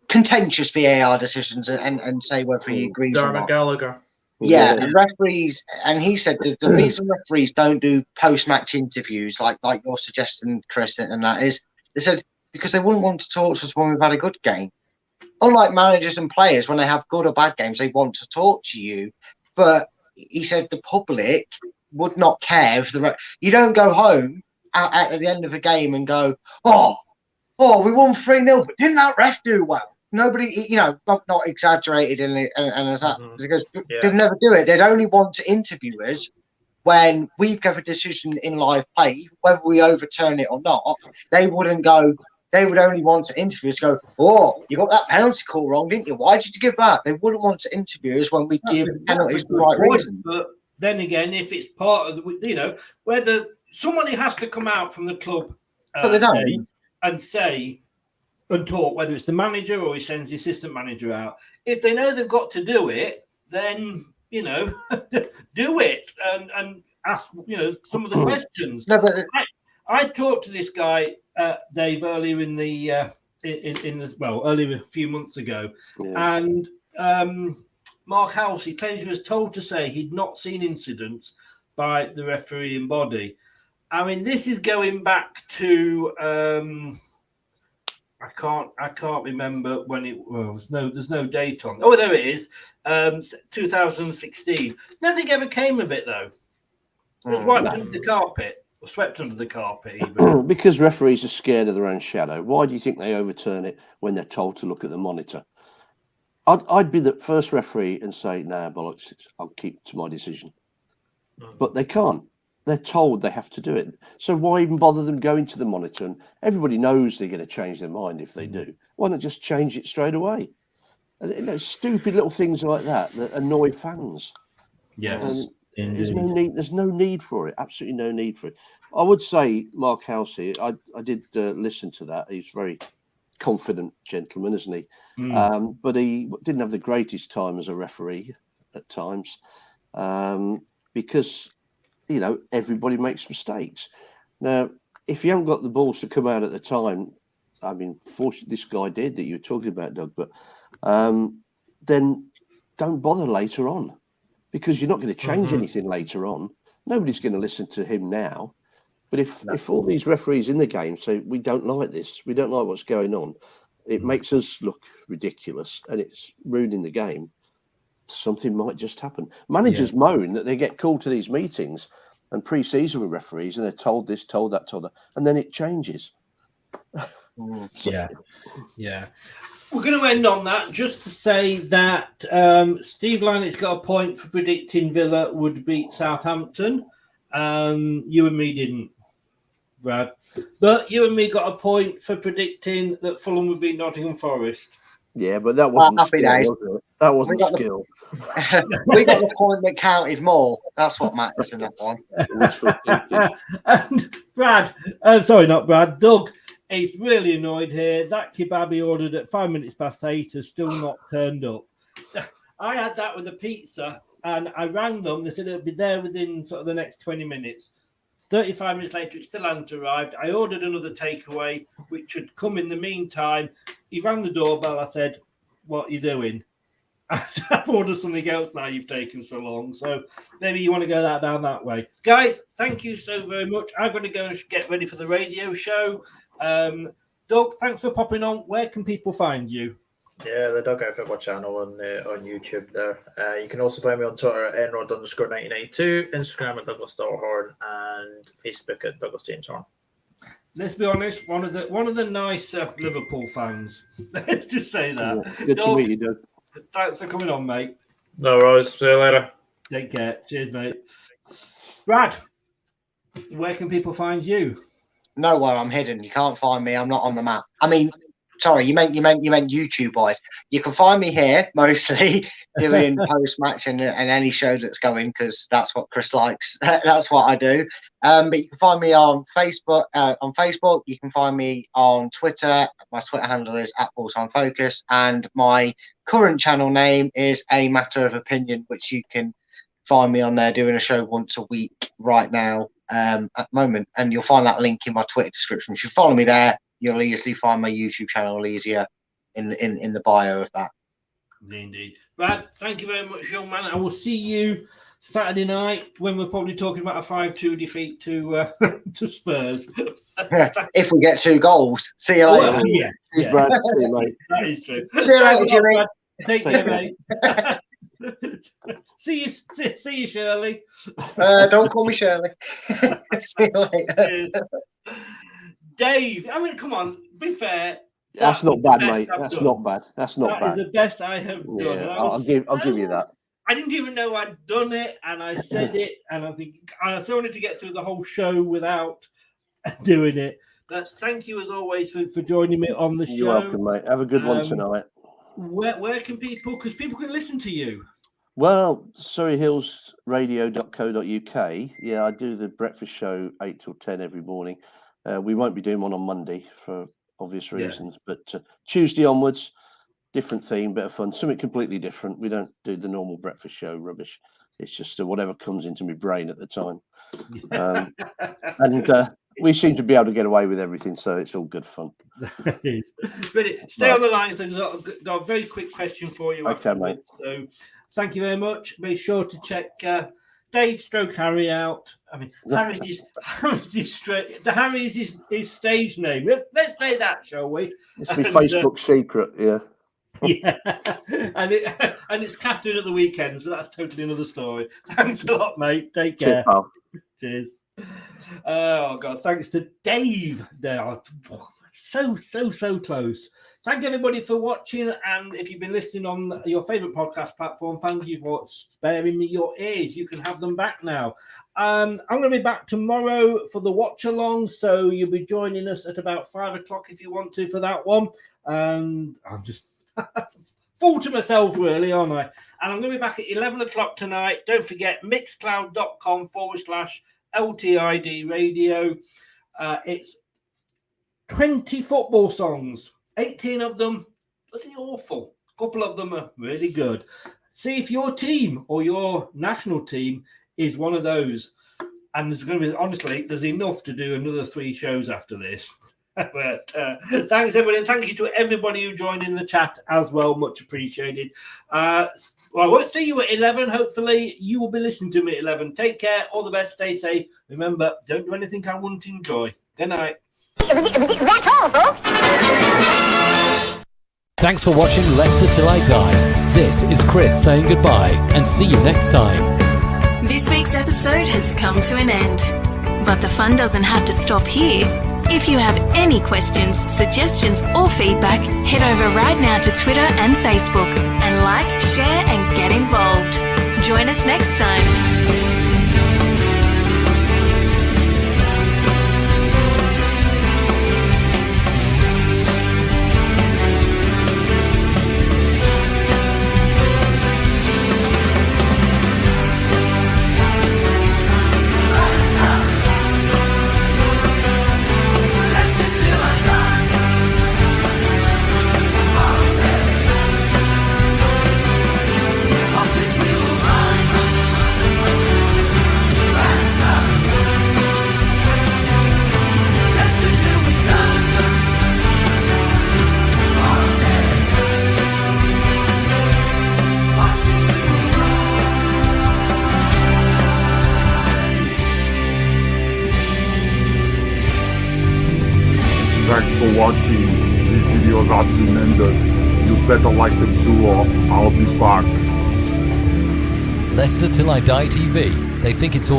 contentious VAR decisions and say whether he agrees or not. Gallagher. Yeah, and referees, and he said that the reason referees don't do post-match interviews like you're suggesting, Chris, and that is, they said, because they wouldn't want to talk to us when we've had a good game. Unlike managers and players, when they have good or bad games, they want to talk to you. But he said the public would not care if you don't go home at the end of a game and go, oh, oh, we won 3-0, but didn't that ref do well? Nobody, not exaggerated and as that, because they'd never do it. They'd only want to interview us when we've got a decision in live play, whether we overturn it or not. They wouldn't go. They would only want to interview us. Go, oh, you got that penalty call wrong, didn't you? Why did you give that? They wouldn't want to interview us when we give penalties for the right reason. But then again, if it's part of the, whether somebody has to come out from the club and say and talk, whether it's the manager or he sends the assistant manager out. If they know they've got to do it, then do it and ask some of the questions. No, but I talked to this guy Dave earlier earlier a few months ago, and Mark House, he claims he was told to say he'd not seen incidents by the refereeing body. I mean, this is going back to I can't remember when it was. No, there's no date on. Oh, there it is. 2016. Nothing ever came of it though. It was wiped under the carpet, or swept under the carpet even. Because referees are scared of their own shadow. Why do you think they overturn it when they're told to look at the monitor? I'd be the first referee and say, nah, bollocks, I'll keep to my decision. But they can't. They're told they have to do it. So why even bother them going to the monitor? And everybody knows they're going to change their mind if they do. Why not just change it straight away? And, stupid little things like that annoy fans. Yes. There's no need for it. Absolutely no need for it. I would say Mark Housey, I did listen to that. He's a very confident gentleman, isn't he? But he didn't have the greatest time as a referee at times because, everybody makes mistakes. Now, if you haven't got the balls to come out at the time, I mean, fortunately, this guy did that you were talking about, Doug, but then don't bother later on because you're not going to change anything later on. Nobody's going to listen to him now. But if all these referees in the game say, we don't like this, we don't like what's going on, it makes us look ridiculous and it's ruining the game, something might just happen. Managers moan that they get called to these meetings and pre-season with referees and they're told this, told that, and then it changes. Yeah. We're going to end on that just to say that Steve Lannett's got a point for predicting Villa would beat Southampton. You and me didn't, Brad. But you and me got a point for predicting that Fulham would beat Nottingham Forest. Yeah, but that wasn't skill, was it? That wasn't skill. We got the point that counted more. That's what matters in that one. And Brad, not Brad, Doug, he's really annoyed here. That kebab he ordered at 8:05 has still not turned up. I had that with a pizza and I rang them. They said it'll be there within sort of the next 20 minutes. 35 minutes later, it still hadn't arrived. I ordered another takeaway, which had come in the meantime. He rang the doorbell. I said, what are you doing? I've ordered something else now. You've taken so long. So maybe you want to go down that way. Guys, thank you so very much. I'm going to go and get ready for the radio show. Doug, thanks for popping on. Where can people find you? Yeah, the Dugout Football channel on YouTube there. You can also find me on Twitter at nrod_1992, Instagram at Douglas Starhorn, and Facebook at Douglas James Horn. Let's be honest, one of the nicer Liverpool fans. Let's just say that. Yeah, good to meet you, Doug. Thanks for coming on, mate. No worries. See you later. Take care. Cheers, mate. Brad, where can people find you? Nowhere. I'm hidden. You can't find me. I'm not on the map. I mean, sorry, you meant YouTube wise. You can find me here mostly doing post match and any show that's going because that's what Chris likes. That's what I do. But you can find me on Facebook. You can find me on Twitter. My Twitter handle is @BalltimeFocus, and my current channel name is A Matter of Opinion, which you can find me on there doing a show once a week right now at the moment. And you'll find that link in my Twitter description. If you follow me there, you'll easily find my YouTube channel easier in the bio of that. Indeed. Brad, thank you very much, young man. I will see you Saturday night when we're probably talking about a 5-2 defeat to Spurs. If we get 2 goals. See you later. Well, yeah. Brad. See you, mate. That is true. See you later, Jimmy. Take care, mate. See you, Shirley. Don't call me Shirley. See you later. Cheers. Dave. I mean, come on, be fair. That's not bad, mate. That's not bad. That's not bad. That is the best I have done. Yeah, I'll give you that. I didn't even know I'd done it, and I said it, and I think I still wanted to get through the whole show without doing it. But thank you as always for joining me on the show. You're welcome, mate. Have a good one tonight. Where can people? Because people can listen to you. Well, surreyhillsradio.co.uk. Yeah, I do the breakfast show 8 till 10 every morning. We won't be doing one on Monday for obvious reasons, but Tuesday onwards, different theme, bit of fun, something completely different. We don't do the normal breakfast show rubbish. It's just whatever comes into my brain at the time. And we seem to be able to get away with everything, so it's all good fun. It is. Brilliant. Stay on the line. So I've got a very quick question for you. Okay, mate. So thank you very much. Be sure to check Dave Stroke Harry out. I mean, Harry's his stage name. Let's say that, shall we? It's my Facebook secret, yeah. Yeah, and it's Catherine at the weekends, but that's totally another story. Thanks a lot, mate. Take care. Cheers. Oh God, thanks to Dave. Now, so close. Thank everybody for watching, and if you've been listening on your favourite podcast platform, thank you for sparing me your ears. You can have them back now. I'm going to be back tomorrow for the watch along, so you'll be joining us at about 5 o'clock if you want to for that one. I'm just full to myself, really, aren't I? And I'm going to be back at 11 o'clock tonight. Don't forget, mixcloud.com/LTID radio. It's 20 football songs, 18 of them bloody awful. A couple of them are really good. See if your team or your national team is one of those. And there's going to be, honestly, there's enough to do another 3 shows after this. But thanks, everybody. And thank you to everybody who joined in the chat as well. Much appreciated. Well, I won't see you at 11. Hopefully, you will be listening to me at 11. Take care. All the best. Stay safe. Remember, don't do anything I wouldn't enjoy. Good night. That's all, folks. Thanks for watching Leicester Till I Die. This is Chris saying goodbye and see you next time. This week's episode has come to an end. But the fun doesn't have to stop here. If you have any questions, suggestions, or feedback, head over right now to Twitter and Facebook and like, share, and get involved. Join us next time. Thanks for watching. These videos are tremendous. You better like them too, or I'll be back. Leicester Till I Die TV. They think it's all